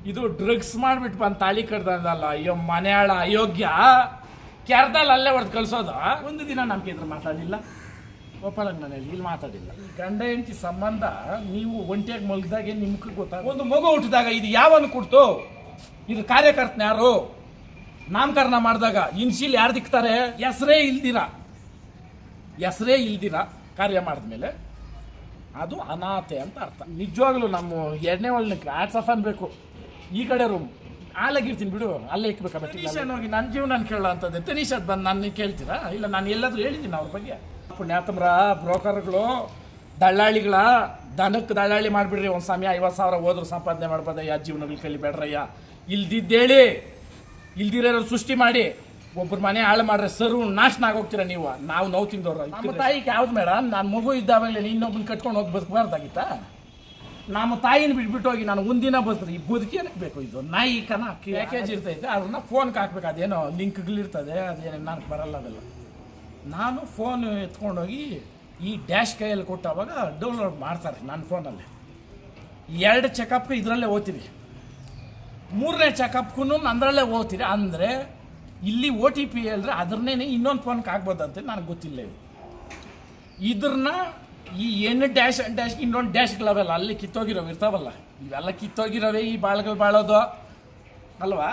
ಇದು ಡ್ರಗ್ಸ್ ಮಾಡ್ಬಿಟ್ಟು ಬಂದು ತಾಳಿ ಕಡ್ದಲ್ಲ, ಅಯ್ಯೋ ಮನೆಯಾಳ ಅಯೋಗ್ಯ, ಕೆರ್ದಲ್ಲಿ ಅಲ್ಲೇ ಹೊಡೆದು ಕಳ್ಸೋದು. ಒಂದು ದಿನ ನಮ್ಗೆ ಇದ್ರ ಮಾತಾಡಿಲ್ಲ, ಒಪ್ಪಳಂಗೆ ಮನೇಲಿ ಇಲ್ಲಿ ಮಾತಾಡಿಲ್ಲ. ಈ ಗಂಡ ಹೆಂಡತಿ ಸಂಬಂಧ ನೀವು ಒಂಟಿಯಾಗಿ ಮಲಗಿದಾಗೆ ನಿಮ್ಗೆ ಗೊತ್ತಾಗ, ಒಂದು ಮಗು ಹುಟ್ಟಿದಾಗ ಇದು ಯಾವನ್ನು ಕೊಡ್ತು, ಇದು ಕಾರ್ಯಕರ್ತನ ಯಾರು, ನಾಮಕರಣ ಮಾಡಿದಾಗ ಇನ್ಶಿಲ್ ಯಾರು ದಿಕ್ತಾರೆ, ಹೆಸರೇ ಇಲ್ದಿರ ಕಾರ್ಯ ಮಾಡಿದ್ಮೇಲೆ ಅದು ಅನಾಥೆ ಅಂತ ಅರ್ಥ. ನಿಜವಾಗ್ಲೂ ನಮ್ಮ ಎರಡನೇ ಒಳಕ್ಕೆ ಆಟ್ಸ್ ಆಫ್ ಅನ್ಬೇಕು. ಈ ಕಡೆ ರೂಮ್ ಆಲಾಗಿರ್ತೀನಿ ಬಿಡು, ಅಲ್ಲೇ ಇಕ್ಬೇಕಾ ತನೀಶನ್ ಹೋಗಿ ನನ್ನ ಜೀವನ ಕೇಳೋ ಅಂತದ್ದೆ. ತನೀಶ್ ಬಂದು ನನ್ನ ಕೇಳ್ತೀರಾ? ಇಲ್ಲ, ನಾನು ಎಲ್ಲಾದ್ರೂ ಹೇಳಿದ್ದೀನಿ ಅವ್ರ ಬಗ್ಗೆ. ಪುಣ್ಯಾತಮ್ರ, ಬ್ರೋಕರ್ಗಳು, ದಳ್ಳಾಳಿಗಳ ದನಕ್ಕೆ ದಳ್ಳಾಳಿ ಮಾಡಿಬಿಡ್ರಿ. ಒಂದು ಸಮಯ 50,000 ಹೋದ್ರು ಸಂಪಾದನೆ ಮಾಡ್ಬೋದ, ಯಾವ ಜೀವನಗಳು ಕಲಿಬೇಡ್ರಯ್ಯ. ಇಲ್ದಿದ್ದೇಳಿ ಇಲ್ದಿರೋ ಸೃಷ್ಟಿ ಮಾಡಿ ಒಬ್ಬರ ಮನೆ ಹಾಳು ಮಾಡ್ರೆ ನಾಶನ ಆಗೋಗ್ತೀರ ನೀವು. ನಾವು ನೋವು ತಿಂದವ್ರು. ನಮ್ಮ ತಾಯಿಗೆ ಯಾವ್ದು ಮೇಡಮ್, ನಾನು ಮಗು ಇದ್ದಾಗಲೇ ಇನ್ನೊಬ್ಬನ ಕಟ್ಕೊಂಡು ಹೋಗಿ ಬದುಕಬಾರ್ದಾಗಿತ್ತಾ? ನಮ್ಮ ತಾಯಿನ ಬಿಟ್ಬಿಟ್ಟು ಹೋಗಿ ನಾನು ಒಂದಿನ ಬದುಕ್ರಿ, ಈ ಬದುಕಿ ಏನಕ್ಕೆ ಬೇಕು? ಇದು ನಾಯಿ ಕನ ಪ್ಯಾಕೇಜ್ ಇರ್ತೈತೆ, ಅದನ್ನ ಫೋನ್ಗೆ ಹಾಕ್ಬೇಕು. ಅದೇನೋ ಲಿಂಕ್ಗಳಿರ್ತದೆ, ಅದೇನೋ ನನಗೆ ಬರಲ್ಲ ಅದೆಲ್ಲ. ನಾನು ಫೋನ್ ಎತ್ಕೊಂಡೋಗಿ ಈ ಡ್ಯಾಶ್ ಕೈಯಲ್ಲಿ ಕೊಟ್ಟಾವಾಗ ಡೌನ್ಲೋಡ್ ಮಾಡ್ತಾರೆ ನನ್ನ ಫೋನಲ್ಲಿ. 2 ಚೆಕಪ್ಗೆ ಇದರಲ್ಲೇ ಓದ್ತೀರಿ, 3ನೇ ಚೆಕಪ್ಗೂ ಅದರಲ್ಲೇ ಓದ್ತೀರಿ. ಅಂದರೆ ಇಲ್ಲಿ OTP ಹೇಳಿದ್ರೆ ಅದನ್ನೇ ಇನ್ನೊಂದು ಫೋನ್ಗೆ ಆಗ್ಬೋದಂತೆ, ನನಗೆ ಗೊತ್ತಿಲ್ಲ. ಇದ್ರನ್ನ ಈ ಡ್ಯಾಶ್ ಇನ್ನೊಂದು ಡ್ಯಾಶ್ಗಳವೆಲ್ಲ ಅಲ್ಲಿ ಕಿತ್ತೋಗಿರೋವು ಇರ್ತಾವಲ್ಲ, ಇವೆಲ್ಲ ಕಿತ್ತೋಗಿರೋವೆ ಈ ಬಾಳ್ಗಳು ಬಾಳೋದು ಅಲ್ವಾ.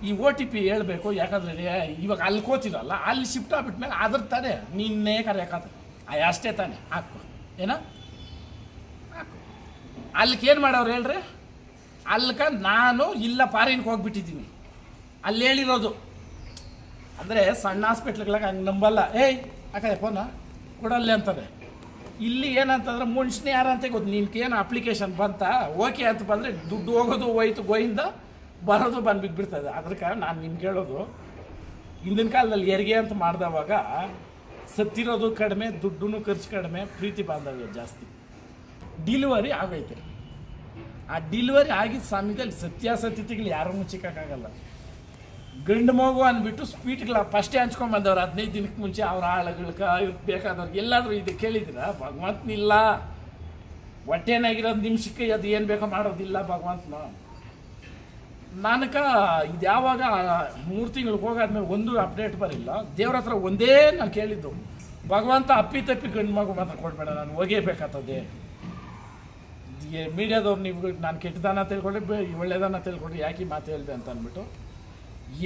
ಈ OTP ಹೇಳಬೇಕು, ಯಾಕಂದ್ರೆ ಇವಾಗ ಅಲ್ಲಿ ಕೋತಿರಲ್ಲ, ಅಲ್ಲಿ ಶಿಫ್ಟ್ ಆಗ್ಬಿಟ್ಮೇಲೆ ಅದ್ರ ತಾನೇ ನಿನ್ನೆ ಕರೆಯೋಕ್ಕಾದ್ರೆ ಅಷ್ಟೇ ತಾನೆ ಹಾಕು. ಏನೋ ಹಾಕು. ಅಲ್ಲಿಗೆ ಏನು ಮಾಡೋರು ಹೇಳ್ರಿ? ಅಲ್ಕ ನಾನು ಇಲ್ಲ ಫಾರಿನ್ಗೆ ಹೋಗ್ಬಿಟ್ಟಿದ್ದೀನಿ, ಅಲ್ಲಿ ಹೇಳಿರೋದು. ಅಂದರೆ ಸಣ್ಣ ಹಾಸ್ಪಿಟ್ಲ್ಗಳಾಗ ಹಂಗೆ ನಂಬಲ್ಲ, ಏಯ್ ಯಾಕಂದ್ರೆ ಫೋನ ಕೊಡಲ್ಲೇ ಅಂತಾರೆ. ಇಲ್ಲಿ ಏನಂತಂದ್ರೆ ಮನುಷ್ಯನೇ ಯಾರಂತ ಗೊತ್ತು. ನಿನ್ಗೇನು ಅಪ್ಲಿಕೇಶನ್ ಬಂತ, ಓಕೆ ಅಂತ ಬಂದರೆ ದುಡ್ಡು ಹೋಗೋದು ಹೋಯ್ತು, ಗೋಯಿಂದ ಬರೋದು ಬಂದು ಬಿಟ್ಬಿಡ್ತದೆ. ಅದಕ್ಕೆ ನಾನು ನಿಮ್ಗೆ ಹೇಳೋದು, ಹಿಂದಿನ ಕಾಲದಲ್ಲಿ ಹೆರಿಗೆ ಅಂತ ಮಾಡಿದವಾಗ ಸತ್ತಿರೋದು ಕಡಿಮೆ, ದುಡ್ಡು ಖರ್ಚು ಕಡಿಮೆ, ಪ್ರೀತಿ ಬಾಂಧವ್ಯ ಜಾಸ್ತಿ. ಡಿಲಿವರಿ ಆಗೈತೆ, ಆ ಡಿಲಿವರಿ ಆಗಿದ್ದ ಸಮಯದಲ್ಲಿ ಸತ್ಯಾಸತ್ಯತೆಗಳು ಯಾರೂ ಮುಚ್ಚಿಕ್ಕಾಗಲ್ಲ. ಗಂಡು ಮಗು ಅಂದ್ಬಿಟ್ಟು ಸ್ವೀಟ್ಗಳ ಫಸ್ಟೇ ಹಂಚ್ಕೊಂಡ್ಬಂದವ್ರು 15 ದಿನಕ್ಕೆ ಮುಂಚೆ. ಅವ್ರ ಆಳುಗಳ್ಕ ಇವ್ರಿಗೆ ಬೇಕಾದವ್ರಿಗೆ ಎಲ್ಲಾದರೂ ಇದು ಕೇಳಿದಿರ? ಭಗವಂತನಿಲ್ಲ, ಹೊಟ್ಟೆನಾಗಿರೋದು ನಿಮಿಷಕ್ಕೆ ಅದು ಏನು ಬೇಕೋ ಮಾಡೋದಿಲ್ಲ ಭಗವಂತನ. ನನಕ ಇದು ಯಾವಾಗ 3 ತಿಂಗಳಿಗೆ ಹೋಗಾದ್ಮೇಲೆ ಒಂದು ಅಪ್ಡೇಟ್ ಬರಿಲ್ಲ. ದೇವ್ರ ಹತ್ರ ಒಂದೇ ನಾನು ಕೇಳಿದ್ದು, ಭಗವಂತ ಅಪ್ಪಿತಪ್ಪಿ ಗಂಡು ಮಗು ಮಾತ್ರ ಕೊಡಬೇಡ, ನಾನು ಹೋಗೇಬೇಕಾಗ್ತದೆ. ಮೀಡಿಯಾದವ್ರು ನೀವು ನಾನು ಕೆಟ್ಟದಾನ ತಿಳ್ಕೊಂಡ್ರೆ ಒಳ್ಳೆದಾನ ತಿಳ್ಕೊಂಡ್ರೆ ಯಾಕೆ ಮಾತು ಹೇಳಿದೆ ಅಂತ ಅಂದ್ಬಿಟ್ಟು,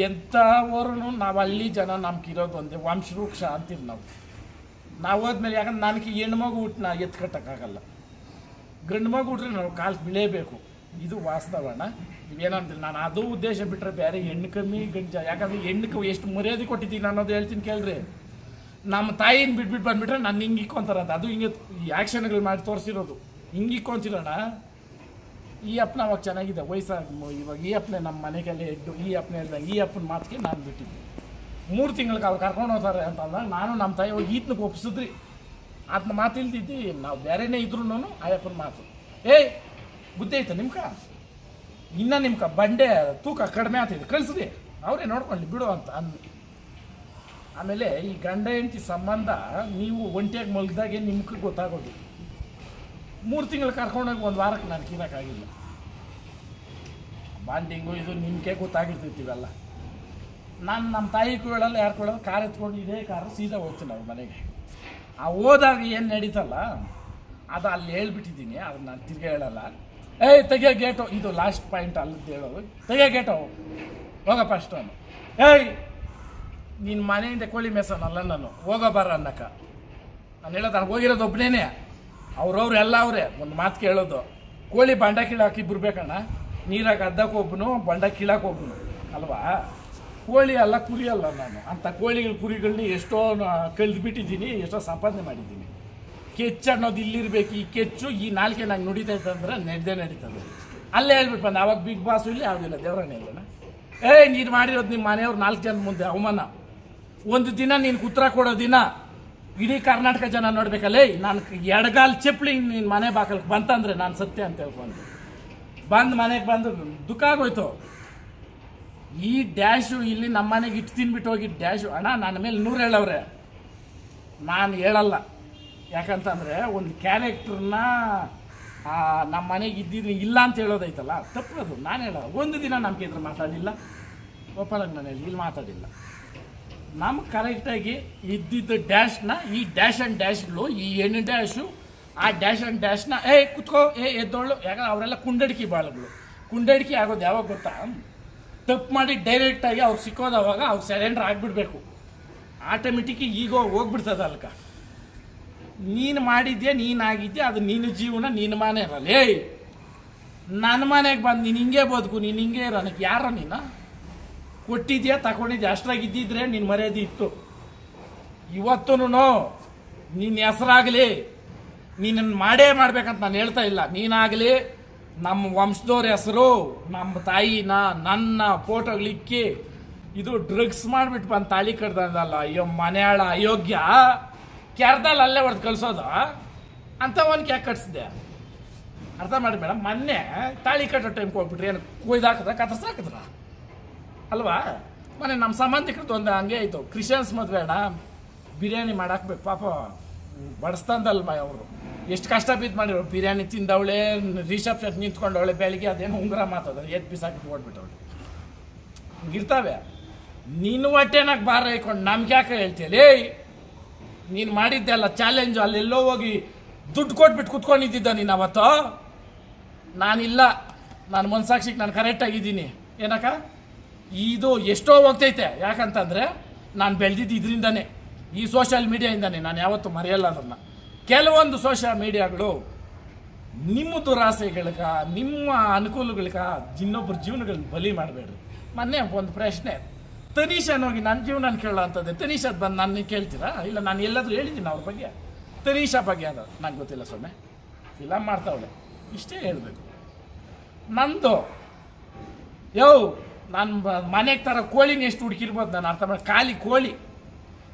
ಎಂಥವ್ರೂ ನಾವು ಹಳ್ಳಿ ಜನ ನಮ್ಗಿರೋದು ಒಂದೇ ವಂಶವೃಕ್ಷ ಅಂತೀವಿ ನಾವು ಹೋದ್ಮೇಲೆ. ಯಾಕಂದ್ರೆ ನನಗೆ ಹೆಣ್ಣು ಮಗು ಹುಟ್ಟನ ಎತ್ಕಟ್ಟಕ್ಕಾಗಲ್ಲ, ಗಂಡು ಮಗು ಹುಟ್ರೆ ನಾವು ಕಾಲು ಬೀಳೇಬೇಕು. ಇದು ವಾಸ್ತವಣ್ಣ. ನೀವೇನಂತೀರಿ? ನಾನು ಅದು ಉದ್ದೇಶ ಬಿಟ್ಟರೆ ಬೇರೆ ಹೆಣ್ಣು ಕಮ್ಮಿ ಗಂಜ. ಯಾಕಂದರೆ ಹೆಣ್ಣಕ್ಕೆ ಎಷ್ಟು ಮರ್ಯಾದೆ ಕೊಟ್ಟಿದ್ದೀನಿ ಅನ್ನೋದು ಹೇಳ್ತೀನಿ ಕೇಳ್ರಿ. ನಮ್ಮ ತಾಯಿನ ಬಿಟ್ಬಿಟ್ಟು ಬಂದುಬಿಟ್ರೆ ನಾನು ಹಿಂಗೆ ಇಕ್ಕೊಂತಾರಂತ, ಅದು ಹಿಂಗೆ ಆ್ಯಕ್ಷನ್ಗಳು ಮಾಡಿ ತೋರಿಸಿರೋದು. ಹಿಂಗೆ ಇಕ್ಕೊಂತಿರೋಣ. ಈ ಅಪ್ಪನ ಅವಾಗ ಚೆನ್ನಾಗಿದೆ, ವಯಸ್ಸಾಗಿ ಇವಾಗ ಈ ಅಪ್ಪನೇ ನಮ್ಮ ಮನೆಗೆಲ್ಲೇ ಇದ್ದು ಈ ಅಪ್ಪನೇ ಹೇಳ್ದಂಗೆ ಈ ಅಪ್ಪನ ಮಾತಿಗೆ ನಾನು ಬಿಟ್ಟಿದ್ದೆ. 3 ತಿಂಗಳಿಗೆ ಅವ್ರು ಕರ್ಕೊಂಡು ಹೋಗ್ತಾರೆ ಅಂತಂದಾಗ ನಾನು ನಮ್ಮ ತಾಯಿ ಹೋಗಿ ಈತನಿಗೆ ಒಪ್ಪಿಸಿದ್ರಿ. ಅದನ್ನ ಮಾತು ಇಲ್ದಿದ್ದು ನಾವು ಬೇರೆನೇ ಇದ್ರೂ ಅಯ್ಯಪ್ಪನ ಮಾತು. ಏಯ್ ಬುದ್ಧಿ ಐತೆ ನಿಮ್ಕ, ಇನ್ನೂ ನಿಮ್ಕ ಬಂಡೆ ತೂಕ ಕಡಿಮೆ ಆಗ್ತಿದೆ, ಕಳಿಸ್ರಿ, ಅವರೇ ನೋಡ್ಕೊಳ್ಳಿ ಬಿಡು ಅಂತ ಆಮೇಲೆ ಈ ಗಂಡ ಹೆಂಡತಿ ಸಂಬಂಧ ನೀವು ಒಂಟಿಯಾಗಿ ಮಲಗಿದಾಗೆ ನಿಮ್ಗೆ ಗೊತ್ತಾಗೋದು. 3 ತಿಂಗಳು ಕರ್ಕೊಂಡೋಗಿ 1 ವಾರಕ್ಕೆ ನಾನು ಕೀರೋಕ್ಕಾಗಿಲ್ಲ. ಬಾಂಡಿಂಗು ಇದು ನಿಮಗೆ ಗೊತ್ತಾಗಿರ್ತಿರ್ತೀವಲ್ಲ. ನಾನು ನಮ್ಮ ತಾಯಿಗೂ ಹೇಳಲ್ಲ, ಯಾರು ಹೇಳಲ್ಲ, ಕಾರ್ ಎತ್ಕೊಂಡು ಇದೇ ಕಾರು ಸೀದಾ ಹೋಗ್ತೀನಿ ಅವ್ರ ಮನೆಗೆ. ಆ ಹೋದಾಗ ಏನು ನಡೀತಲ್ಲ ಅದು ಅಲ್ಲಿ ಹೇಳ್ಬಿಟ್ಟಿದ್ದೀನಿ, ಅದನ್ನ ನಾನು ತಿರ್ಗಿ ಹೇಳಲ್ಲ. ಏಯ್ ತೆಗಿಯೋ ಗೇಟು, ಇದು ಲಾಸ್ಟ್ ಪಾಯಿಂಟ್ ಅಲ್ಲದ್ದು ಹೇಳೋದು. ತೆಗಿಯೋ ಗೇಟು ಹೋಗಪ್ಪ ಅಷ್ಟು. ಏಯ್ ನಿನ್ನ ಮನೆಯಿಂದ ಕೋಳಿ ಮೇಸನಲ್ಲ ನಾನು, ಹೋಗೋ ಬರ ಅನ್ನಕ್ಕ ನಾನು ಹೇಳೋದು. ನಾನು ಹೋಗಿರೋದು ಒಬ್ಬನೇ, ಅವ್ರವ್ರು ಎಲ್ಲ ಅವರೇ. ಒಂದು ಮಾತು ಕೇಳೋದು, ಕೋಳಿ ಬಂಡ ಕೀಳಾಕಿ ಬಿಡ್ಬೇಕಣ್ಣ, ನೀರಾಗ ಅದ್ದಕ್ಕೆ ಒಬ್ಬನು ಬಂಡ ಕೀಳಾಕ ಒಬ್ಬನು ಅಲ್ವಾ. ಕೋಳಿ ಅಲ್ಲ, ಕುರಿ ಅಲ್ಲ ನಾನು. ಅಂಥ ಕೋಳಿಗಳು ಕುರಿಗಳನ್ನ ಎಷ್ಟೋ ಕಳೆದುಬಿಟ್ಟಿದ್ದೀನಿ, ಎಷ್ಟೋ ಸಂಪಾದನೆ ಮಾಡಿದ್ದೀನಿ. ಕೆಚ್ಚು ಅನ್ನೋದು ಇಲ್ಲಿರ್ಬೇಕು. ಈ ಕೆಚ್ಚು ಈ ನಾಲ್ಕೆ ನಂಗೆ ನುಡಿತೈತೆ ಅಂದ್ರೆ ನಡೀತದೆ. ಅಲ್ಲೇ ಹೇಳ್ಬಿಟ್ಟು ಬಂದು ಅವಾಗ ಬಿಗ್ ಬಾಸು ಇಲ್ಲಿ ಯಾವುದಿಲ್ಲ, ದೇವರನ್ನೇ ಇಲ್ಲಣ್ಣ. ಏಯ್ ನೀನು ಮಾಡಿರೋದು ನಿಮ್ಮ ಮನೆಯವ್ರು 4 ಜನ ಮುಂದೆ ಅವಮಾನ. ಒಂದು ದಿನ ನೀನು ಉತ್ತರ ಕೊಡೋ ದಿನ ಇಡೀ ಕರ್ನಾಟಕ ಜನ ನೋಡ್ಬೇಕಲ್ಲೇ. ನಾನು ಎಡಗಾಲ್ ಚಪ್ಪಲಿ ನಿನ್ನ ಮನೆ ಬಾಕಲ್ಗೆ ಬಂತಂದ್ರೆ ನಾನು ಸತ್ಯ ಅಂತ ಹೇಳ್ಕೊಂಡು ಬಂದು ಮನೆಗೆ ಬಂದು ದುಃಖ ಆಗೋಯ್ತು. ಈ ಡ್ಯಾಶು ಇಲ್ಲಿ ನಮ್ಮ ಮನೆಗೆ ಇಟ್ಟು ತಿನ್ಬಿಟ್ಟು ಹೋಗಿ ಡ್ಯಾಶು ಅಣ್ಣ ನನ್ನ ಮೇಲೆ 100 ಹೇಳವ್ರೆ, ನಾನು ಹೇಳಲ್ಲ. ಯಾಕಂತಂದರೆ ಒಂದು ಕ್ಯಾರೆಕ್ಟ್ರನ್ನ ನಮ್ಮ ಮನೆಗೆ ಇದ್ದಿದ್ದು ಇಲ್ಲ ಅಂತ ಹೇಳೋದೈತಲ್ಲ ತಪ್ಪದು. ನಾನು ಹೇಳೋ ಒಂದು ದಿನ ನಮ್ಗೆ ಇದ್ರೆ ಮಾತಾಡಿಲ್ಲ, ಒಪ್ಪಳಗೆ ನಾನು ಇಲ್ಲಿ ಮಾತಾಡಿಲ್ಲ. ನಮ್ಗೆ ಕರೆಕ್ಟಾಗಿ ಇದ್ದಿದ್ದು ಡ್ಯಾಶ್ನ ಈ ಡ್ಯಾಶ್ ಆ್ಯಂಡ್ ಡ್ಯಾಶ್ಗಳು, ಈ ಹೆಣ್ಣು ಡ್ಯಾಶು ಆ ಡ್ಯಾಶ್ ಆ್ಯಂಡ್ ಡ್ಯಾಶ್ನ ಕುತ್ಕೋ ಎದ್ದೋಳು. ಯಾಕಂದ್ರೆ ಅವರೆಲ್ಲ ಕುಂಡಡಿಕೆ ಬಾಳುಗಳು. ಕುಂಡಡಿಕೆ ಆಗೋದು ಯಾವಾಗ ಗೊತ್ತಾ, ತಪ್ಪು ಮಾಡಿ ಡೈರೆಕ್ಟಾಗಿ ಅವ್ರು ಸಿಕ್ಕೋದವಾಗ ಅವ್ರು ಸರೆಂಡರ್ ಆಗಿಬಿಡ್ಬೇಕು. ಆಟೋಮೆಟಿಕ್ ಈಗ ಹೋಗ್ಬಿಡ್ತದೆ ಅಲ್ಕ. ನೀನು ಮಾಡಿದ್ಯಾ, ನೀನಾಗಿದ್ಯಾ, ಅದು ನಿನ್ನ ಜೀವನ, ನಿನ್ನ ಮನೆ ಇರಲ್ಲ. ನನ್ನ ಮನೆಗೆ ಬಂದು ನೀನು ಹಿಂಗೆ ಬದುಕು, ನೀನು ಹಿಂಗೆ ಇರೋ, ನನಗೆ ಯಾರೋ ನೀನು ಕೊಟ್ಟಿದ್ಯಾ ತಗೊಂಡಿದ್ಯಾ ಅಷ್ಟಾಗಿದ್ದಿದ್ರೆ ನಿನ್ನ ಮರ್ಯಾದೆ ಇತ್ತು. ಇವತ್ತೂ ನಿನ್ನ ಹೆಸರಾಗಲಿ, ನೀನನ್ನು ಮಾಡೇ ಮಾಡ್ಬೇಕಂತ ನಾನು ಹೇಳ್ತಾ ಇಲ್ಲ. ನೀನಾಗಲಿ, ನಮ್ಮ ವಂಶದವ್ರ ಹೆಸರು, ನಮ್ಮ ತಾಯಿನ ನನ್ನ ಫೋಟೋಗಳಿಕ್ಕಿ ಇದು ಡ್ರಗ್ಸ್ ಮಾಡಿಬಿಟ್ಟು ಬಂದು ತಾಳಿ ಕಟ್ದಲ್ಲ, ಅಯ್ಯೋ ಮನೆಯಾಳ ಅಯೋಗ್ಯ, ಕೆರ್ದಲ್ಲಿ ಅಲ್ಲೇ ಹೊಡೆದು ಕಳಿಸೋದು ಅಂತ ಒಂದು ಯಾಕೆ ಕಟ್ಸಿದೆ? ಅರ್ಥ ಮಾಡಿ ಮೇಡಮ್. ಮೊನ್ನೆ ತಾಳಿ ಕಟ್ಟೋ ಟೈಮ್ಗೆ ಹೋಗ್ಬಿಟ್ರಿ, ಏನು ಕೊಯ್ದಾಕದ ಕತ್ತರ್ಸಾಕಿದ್ರ ಅಲ್ವಾ? ಮನೆ ನಮ್ಮ ಸಂಬಂಧಿಕರದ್ದು ಒಂದು ಹಂಗೆ ಆಯಿತು. ಕ್ರಿಶ್ಚಿಯನ್ಸ್ ಮದುವೆ ಅಣ್ಣ, ಬಿರಿಯಾನಿ ಮಾಡಾಕ್ಬೇಕು ಪಾಪ, ಬಡಿಸ್ತಂದಲ್ಮ ಅವರು ಎಷ್ಟು ಕಷ್ಟ ಬಿದ್ದು ಮಾಡಿರೋ. ಬಿರಿಯಾನಿ ತಿಂದವಳೆ, ರಿಸೆಪ್ಷನ್ ನಿಂತ್ಕೊಂಡವಳೆ, ಬೆಳಿಗ್ಗೆ ಅದೇನು ಉಂಗುರ ಮಾತದ ಎದ್ದು ಬಿಸಾಕಿ ಓಡ್ಬಿಟ್ಟವಳೆ. ಹಿಂಗಿರ್ತಾವೆ. ನೀನು ಹೊಟ್ಟೆನಾಗ ಬಾರ ಹಾಕೊಂಡು ನಮ್ಗೆ ಯಾಕೆ ಹೇಳ್ತೀಯಲೇ? ನೀನು ಮಾಡಿದ್ದೆ ಅಲ್ಲ ಚಾಲೆಂಜು, ಅಲ್ಲೆಲ್ಲೋ ಹೋಗಿ ದುಡ್ಡು ಕೊಟ್ಬಿಟ್ಟು ಕುತ್ಕೊಂಡಿದ್ದ ನೀನು ಅವತ್ತು. ನಾನಿಲ್ಲ, ನಾನು ಮನ್ಸಾಕ್ಷಿಗೆ ನಾನು ಕರೆಕ್ಟಾಗಿದ್ದೀನಿ. ಏನಕ್ಕ ಇದು ಎಷ್ಟೋ ಹೋಗ್ತೈತೆ. ಯಾಕಂತಂದರೆ ನಾನು ಬೆಳೆದಿದ್ದು ಇದರಿಂದನೇ, ಈ ಸೋಷಿಯಲ್ ಮೀಡಿಯಾಯಿಂದನೇ. ನಾನು ಯಾವತ್ತೂ ಮರೆಯಲ್ಲ ಅದನ್ನು. ಕೆಲವೊಂದು ಸೋಷಿಯಲ್ ಮೀಡಿಯಾಗಳು ನಿಮ್ಮ ದುರಾಸೆಗಳ್ಗ, ನಿಮ್ಮ ಅನುಕೂಲಗಳ್ಗ ಇನ್ನೊಬ್ಬರ ಜೀವನಗಳನ್ನ ಬಲಿ ಮಾಡಬೇಡ್ರಿ. ಮೊನ್ನೆ ಒಂದು ಪ್ರಶ್ನೆ, ತನೀಶನ್ ಹೋಗಿ ನನ್ನ ಜೀವನ ಕೇಳೋ ಅಂತದ್ದೆ. ತನೀಶದ್ ಬಂದು ನನ್ನ ಕೇಳ್ತೀರಾ? ಇಲ್ಲ, ನಾನು ಎಲ್ಲಾದರೂ ಹೇಳಿದ್ದೀನಿ ಅವ್ರ ಬಗ್ಗೆ. ತನೀಶಾ ಬಗ್ಗೆ ಅದು ನಂಗೆ ಗೊತ್ತಿಲ್ಲ, ಸೊನ್ನೆ ಫಿಲಮ್ ಮಾಡ್ತಾವಳೆ, ಇಷ್ಟೇ ಹೇಳಬೇಕು. ನಂದು ನಾನು ಮನೆಗೆ ಥರ ಕೋಳಿನ ಎಷ್ಟು ಹುಡುಕಿರ್ಬೋದು ನಾನು ಅರ್ಥ ಮಾಡಿ. ಖಾಲಿ ಕೋಳಿ.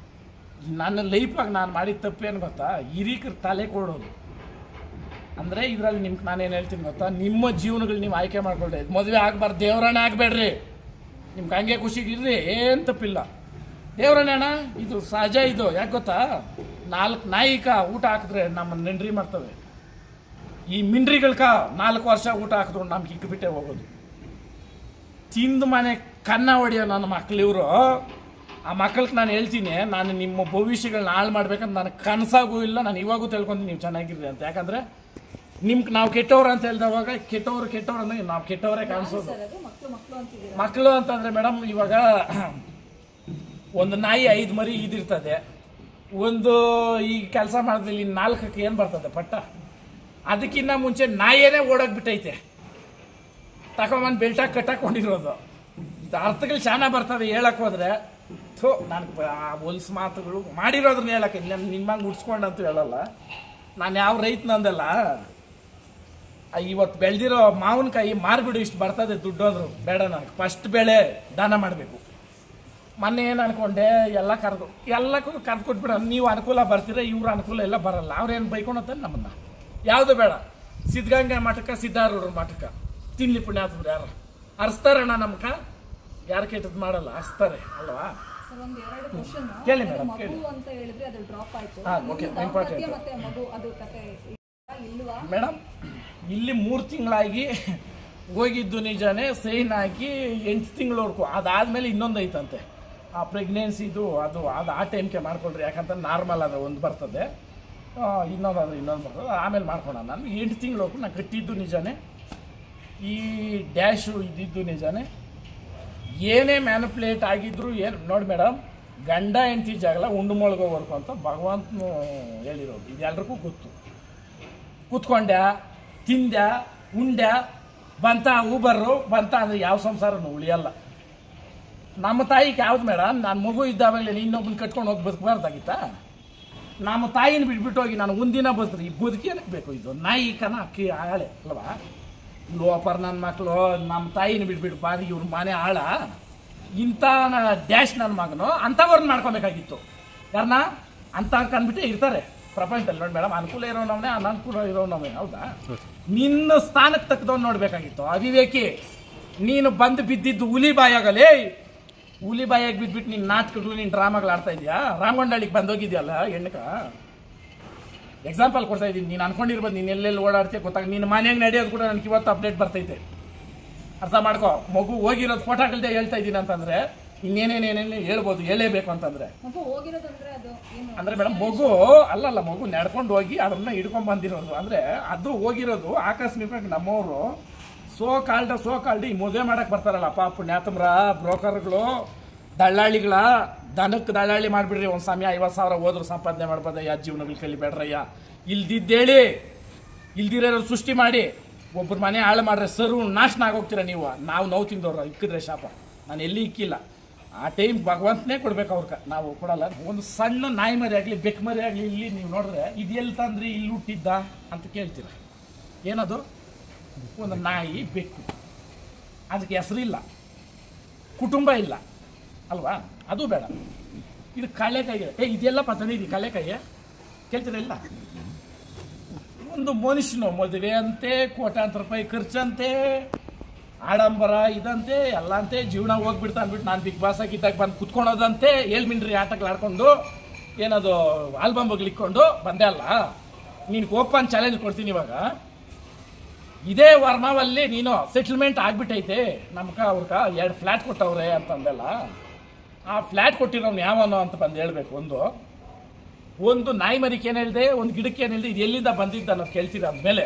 ನನ್ನ ಲೈಫಾಗಿ ನಾನು ಮಾಡಿದ ತಪ್ಪೇನು ಗೊತ್ತಾ, ಹಿರೀಕರ ತಲೆ ಕೊಡೋದು. ಅಂದರೆ ಇದರಲ್ಲಿ ನಿಮ್ಗೆ ನಾನೇನು ಹೇಳ್ತೀನಿ ಗೊತ್ತಾ, ನಿಮ್ಮ ಜೀವನಗಳು ನೀವು ಆಯ್ಕೆ ಮಾಡ್ಕೊಳ್ರಿ. ಮದುವೆ ಆಗಬಾರ್ದು, ದೇವರಾಣೆ ಆಗಬೇಡ್ರಿ. ನಿಮ್ಗೆ ಹಂಗೆ ಖುಷಿಗಿರ್ರಿ, ಏನು ತಪ್ಪಿಲ್ಲ. ದೇವರಾಣೆ ಅಣ್ಣ, ಇದು ಸಹಜ. ಇದು ಯಾಕೆ ಗೊತ್ತಾ, 4 ನಾಯಿಕ ಊಟ ಹಾಕಿದ್ರೆ ನಮ್ಮನ್ನು ನೆಂಡ್ರಿ ಮಾಡ್ತವೆ. ಈ ಮಿಂಡ್ರಿಗಳ್ಕ 4 ವರ್ಷ ಊಟ ಹಾಕಿದ್ರು ನಮ್ಗೆ ಇಕ್ಬಿಟ್ಟೆ ಹೋಗೋದು. ತಿಂದು ಮನೆ ಕನ್ನ ಹೊಡೆಯೋ ನನ್ನ ಮಕ್ಳು ಇವರು. ಆ ಮಕ್ಕಳಿಗೆ ನಾನು ಹೇಳ್ತೀನಿ, ನಾನು ನಿಮ್ಮ ಭವಿಷ್ಯಗಳನ್ನ ಹಾಳು ಮಾಡ್ಬೇಕಂತ ನನಗೆ ಕನಸಾಗೂ ಇಲ್ಲ. ನಾನು ಇವಾಗೂ ತಿಳ್ಕೊಂಡು ನೀವು ಚೆನ್ನಾಗಿರ್ರಿ ಅಂತ. ಯಾಕಂದರೆ ನಿಮ್ಗೆ ನಾವು ಕೆಟ್ಟವ್ರು ಅಂತ ಹೇಳಿದವಾಗ ಕೆಟ್ಟವ್ರು ಅಂದರೆ ನಾವು ಕೆಟ್ಟವರೇ ಕಾಣಿಸೋದು. ಮಕ್ಕಳು ಅಂತಂದರೆ ಮೇಡಮ್, ಇವಾಗ ಒಂದು ನಾಯಿ 5 ಮರಿ ಇದಿರ್ತದೆ. ಒಂದು ಈ ಕೆಲಸ ಮಾಡಿದ್ರೆ 4ಕ್ಕೆ ಏನು ಬರ್ತದೆ ಪಟ್ಟ. ಅದಕ್ಕಿಂತ ಮುಂಚೆ ನಾಯಿಯೇ ಓಡೋಗ್ಬಿಟ್ಟೈತೆ, ತಗೊಂಬಂದು ಬೆಲ್ಟಾಗಿ ಕಟ್ಟಾಕೊಂಡಿರೋದು. ಇದು ಅರ್ಥಗಳು ಚೆನ್ನಾಗಿ ಬರ್ತದೆ ಹೇಳಕ್ಕೆ ಹೋದ್ರೆ. ನಾನು ಹೊಲ್ಸ್ ಮಾತುಗಳು ಮಾಡಿರೋದ್ರನ್ನ ಹೇಳಕ್ಕೆ ನಿಮ್ಮಂಗೆ ಉಡ್ಸ್ಕೊಂಡಂತೂ ಹೇಳಲ್ಲ. ನಾನು ಯಾವ ರೈತನಂದಲ್ಲ, ಇವತ್ತು ಬೆಳೆದಿರೋ ಮಾವಿನಕಾಯಿ ಮಾರ್ಬಿಡು, ಇಷ್ಟು ಬರ್ತದೆ ದುಡ್ಡು ಅಂದರು. ಬೇಡ, ನನಗೆ ಫಸ್ಟ್ ಬೆಳೆ ದಾನ ಮಾಡಬೇಕು. ಮೊನ್ನೆ ಏನು ಅನ್ಕೊಂಡೆ, ಎಲ್ಲಕ್ಕೂ ಕರೆದು ಕೊಟ್ಬಿಡ. ನೀವು ಅನುಕೂಲ ಬರ್ತೀರ, ಇವ್ರ ಅನುಕೂಲ ಎಲ್ಲ ಬರಲ್ಲ. ಅವ್ರೇನು ಬೈಕೊಂಡಂತ ನಮ್ಮನ್ನ. ಯಾವುದು ಬೇಡ, ಸಿದ್ಧಗಂಗಾ ಮಠಕ್ಕೆ, ಸಿದ್ಧಾರೂಢ ಮಠಕ್ಕೆ ತಿನ್ಲಿ ಪುಣ್ಯಾತ್ಮರು ಯಾರು ಅರ್ಸ್ತಾರಣ್ಣ. ನಮ್ಕ ಯಾರು ಕೆಟ್ಟದ್ದು ಮಾಡಲ್ಲ, ಅರ್ಸ್ತಾರೆ ಅಲ್ವಾ? ಕೇಳಿ ಮೇಡಮ್, ಕೇಳಿ. ಮೇಡಮ್, ಇಲ್ಲಿ 3 ತಿಂಗಳಾಗಿ ಹೋಗಿದ್ದು ನಿಜಾನೇ. ಸೈನ್ ಹಾಕಿ 8 ತಿಂಗಳವರೆಗೂ. ಅದಾದಮೇಲೆ ಇನ್ನೊಂದು ಐತಂತೆ, ಆ ಪ್ರೆಗ್ನೆನ್ಸಿದು. ಅದು ಆ ಟೈಮ್ಗೆ ಮಾಡ್ಕೊಳ್ರಿ. ಯಾಕಂತ ನಾರ್ಮಲ್ ಆದರೆ ಒಂದು ಬರ್ತದೆ, ಇನ್ನೊಂದಾದ್ರೆ ಇನ್ನೊಂದು ಬರ್ತದೆ. ಆಮೇಲೆ ಮಾಡ್ಕೊಳ. ನಾನು 8 ತಿಂಗಳವರೆಗೂ ನಾನು ಕಟ್ಟಿದ್ದು ನಿಜಾನೇ. ಈ ಡ್ಯಾಶು ಇದ್ದಿದ್ದು ನಿಜಾನೇ. ಏನೇ ಮ್ಯಾನಿಪ್ಯುಲೇಟ್ ಆಗಿದ್ರು ಏನು ನೋಡಿ ಮೇಡಮ್, ಗಂಡ ಹೆಂಡತಿ ಜಾಗಲ ಉಂಡು ಮೊಳಗೋವರೆಗೂ ಅಂತ ಭಗವಂತನು ಹೇಳಿರೋದು. ಇದೆಲ್ಲರಿಗೂ ಗೊತ್ತು. ಕೂತ್ಕೊಂಡ್ಯಾ, ತಿಂದ್ಯಾ, ಉಂಡ್ಯಾ, ಬಂತ ಊಬರ್ರು ಬಂತ ಅಂದರೆ ಯಾವ ಸಂಸಾರನೂ ಉಳಿಯಲ್ಲ. ನಮ್ಮ ತಾಯಿಗೆ ಯಾವ್ದು ಮೇಡಮ್, ನಾನು ಮಗು ಇದ್ದಾಗಲೇ ಇನ್ನೊಬ್ಬನ ಕಟ್ಕೊಂಡು ಹೋಗಿ ಬದುಕಬಾರ್ದಾಗಿತ್ತಾ? ನಮ್ಮ ತಾಯಿನ ಬಿಟ್ಬಿಟ್ಟು ಹೋಗಿ ನಾನು ಒಂದಿನ ಬದುಕ್ರಿ. ಈ ಬದುಕಿ ಏನಕ್ಕೆ ಬೇಕು? ಇದು ನಾಯಿ ಕನ ಅಕ್ಕಿ ಆಳೆ ಅಲ್ವಾ? ಲೋಪರ್ ನನ್ನ ಮಕ್ಕಳು ನಮ್ಮ ತಾಯಿನ ಬಿಟ್ಬಿಟ್ಟು ಬಾರಿ ಇವ್ರ ಮನೆ ಆಳ. ಇಂಥ ಡ್ಯಾಶ್ ನನ್ನ ಮಗನು ಅಂಥವ್ರನ್ನ ಮಾಡ್ಕೊಬೇಕಾಗಿತ್ತು. ಯಾರನ್ನ ಅಂತ ಕಂಡ್ಬಿಟ್ಟೆ ಇರ್ತಾರೆ ಪ್ರಪಂಚದಲ್ಲಿ. ನೋಡಿ ಮೇಡಮ್, ಅನುಕೂಲ ಇರೋನವನೇ, ಅನನುಕೂಲ ಇರೋನವೇ. ಹೌದಾ? ನಿನ್ನ ಸ್ಥಾನಕ್ಕೆ ತಕ್ಕದವ್ನು ನೋಡ್ಬೇಕಾಗಿತ್ತು. ಅವಿವೇಕಿ, ನೀನು ಬಂದು ಬಿದ್ದಿದ್ದು ಹುಲಿ ಬಾಯಾಗಲೇ. ಹುಲಿ ಬಾಯಾಗಿ ಬಿದ್ದುಬಿಟ್ಟು ನಿನ್ನ ನಾಟಕಗಳು, ನಿನ್ನ ಡ್ರಾಮಾಗಳು ಆಡ್ತಾ ಇದೆಯಾ? ರಾಮಗೊಂಡಳ್ಳಿಗೆ ಬಂದೋಗಿದ್ಯಲ್ಲ ಹೆಣ್ಣಕ. ಎಕ್ಸಾಂಪಲ್ ಕೊಡ್ತಾ ಇದ್ದೀನಿ. ನೀನು ಅನ್ಕೊಂಡಿರ್ಬೋದು ನೀನು ಎಲ್ಲೆಲ್ಲಿ ಓಡಾಡ್ತೀಯ ಗೊತ್ತಾಗ, ನಿನ್ನ ಮನೆಯಾಗ ನಡೆಯೋದು ಕೂಡ ನನಗೆ ಇವತ್ತು ಅಪ್ಡೇಟ್ ಬರ್ತೈತೆ. ಅರ್ಥ ಮಾಡ್ಕೋ. ಮಗು ಹೋಗಿರೋದು ಫೋಟೋಗಳದೇ ಹೇಳ್ತಾ ಇದ್ದೀನಿ ಅಂತಂದರೆ ಇನ್ನೇನೇನೇನೇನು ಹೇಳ್ಬೋದು, ಹೇಳಲೇಬೇಕು ಅಂತಂದರೆ ಅಂದರೆ ಮೇಡಮ್ ಮಗು ಅಲ್ಲಲ್ಲ, ಮಗು ನಡ್ಕೊಂಡು ಹೋಗಿ ಅದನ್ನ ಹಿಡ್ಕೊಂಡು ಬಂದಿರೋದು. ಅಂದರೆ ಅದು ಹೋಗಿರೋದು ಆಕಸ್ಮಿಕವಾಗಿ ನಮ್ಮವರು ಸೋ ಕಾಲ್ಡ್ ಈ ಮದುವೆ ಮಾಡಕ್ಕೆ ಬರ್ತಾರಲ್ಲ ಪುಣ್ಯಾತಮ್ರ, ಬ್ರೋಕರ್ಗಳು, ದಳ್ಳಾಳಿಗಳ, ದನಕ್ಕೆ ದಳ್ಳಾಳಿ ಮಾಡಿಬಿಡ್ರಿ ಒಂದು ಸಮಯ 50,000 ಹೋದ್ರು ಸಂಪಾದನೆ ಮಾಡ್ಬೋದಯ್ಯ, ಜೀವನಗಳು ಕಲಿಬೇಡ್ರಯ್ಯ. ಇಲ್ದಿದ್ದೇಳಿ ಇಲ್ದಿರೋ ಸೃಷ್ಟಿ ಮಾಡಿ ಒಬ್ಬರ ಮನೆ ಹಾಳು ಮಾಡ್ರೆ ನಾಶನ ಆಗೋಗ್ತೀರ ನೀವು. ನಾವು ನೋವು ತಿಂದವ್ರು ಇಕ್ಕಿದ್ರೆ ಶಾಪ. ನಾನು ಎಲ್ಲಿ ಇಕ್ಕಿಲ್ಲ. ಆ ಟೈಮ್ ಭಗವಂತನೇ ಕೊಡ್ಬೇಕು ಅವ್ರಿಗೆ, ನಾವು ಕೊಡಲ್ಲ. ಒಂದು ಸಣ್ಣ ನಾಯಿ ಮರಿ ಆಗಲಿ ಬೆಕ್ಕು ಮರಿ ಆಗಲಿ ಇಲ್ಲಿ ನೀವು ನೋಡಿದ್ರೆ ಇದು ಎಲ್ಲಿ ತಂದ್ರಿ, ಇಲ್ಲಿ ಹುಟ್ಟಿದ್ದ ಅಂತ ಕೇಳ್ತೀರ. ಏನದು? ಒಂದು ನಾಯಿ ಬೆಕ್ಕು, ಅದಕ್ಕೆ ಹೆಸರಿಲ್ಲ, ಕುಟುಂಬ ಇಲ್ಲ ಅಲ್ವಾ? ಅದು ಬೇಡ. ಇದು ಕಳೆಕಾಯಿ. ಇದೆಲ್ಲ ಪತನೇ ಇದೆ ಕಳೆಕಾಯಿ ಕೇಳ್ತೀರ ಇಲ್ಲ? ಒಂದು ಮನುಷ್ಯನು ಮದುವೆ ಅಂತೆ, ಕೋಟ್ಯಾಂತರ ರೂಪಾಯಿ ಖರ್ಚಂತೆ, ಆಡಂಬರ ಇದಂತೆ ಎಲ್ಲ ಅಂತೆ, ಜೀವನ ಹೋಗ್ಬಿಡ್ತಾ ಅಂದ್ಬಿಟ್ಟು ನಾನು ಬಿಗ್ ಬಾಸ್ ಆಗಿದ್ದಾಗ ಬಂದು ಕುತ್ಕೊಳೋದಂತೆ, ಹೇಳ್ಮಿನ್ರಿ ಆಟಗಳು ಆಡ್ಕೊಂಡು ಏನದು ಆಲ್ಬಮ್ಗಳು ಇಕ್ಕೊಂಡು ಬಂದೆ ಅಲ್ಲ. ನೀನು ಓಪನ್ ಚಾಲೆಂಜ್ ಕೊಡ್ತೀನಿ ಇವಾಗ. ಇದೇ ವರ್ಮಾವಲ್ಲಿ ನೀನು ಸೆಟಲ್ಮೆಂಟ್ ಆಗ್ಬಿಟ್ಟೈತೆ ನಮ್ಕ ಅವ್ರಕ 2 ಫ್ಲ್ಯಾಟ್ ಕೊಟ್ಟವ್ರೆ ಅಂತಂದೆಲ್ಲ. ಆ ಫ್ಲ್ಯಾಟ್ ಕೊಟ್ಟಿರೋನು ಯಾವನೋ ಅಂತ ಬಂದು ಹೇಳ್ಬೇಕು. ಒಂದು ನಾಯಿ ಮರಿಕೆ ಏನು ಹೇಳಿದೆ, ಒಂದು ಗಿಡಕ್ಕೆ ಏನು ಹೇಳಿದೆ, ಇದು ಎಲ್ಲಿಂದ ಬಂದಿದ್ದ ಅನ್ನೋದು ಕೇಳ್ತೀರ. ಅಂದಮೇಲೆ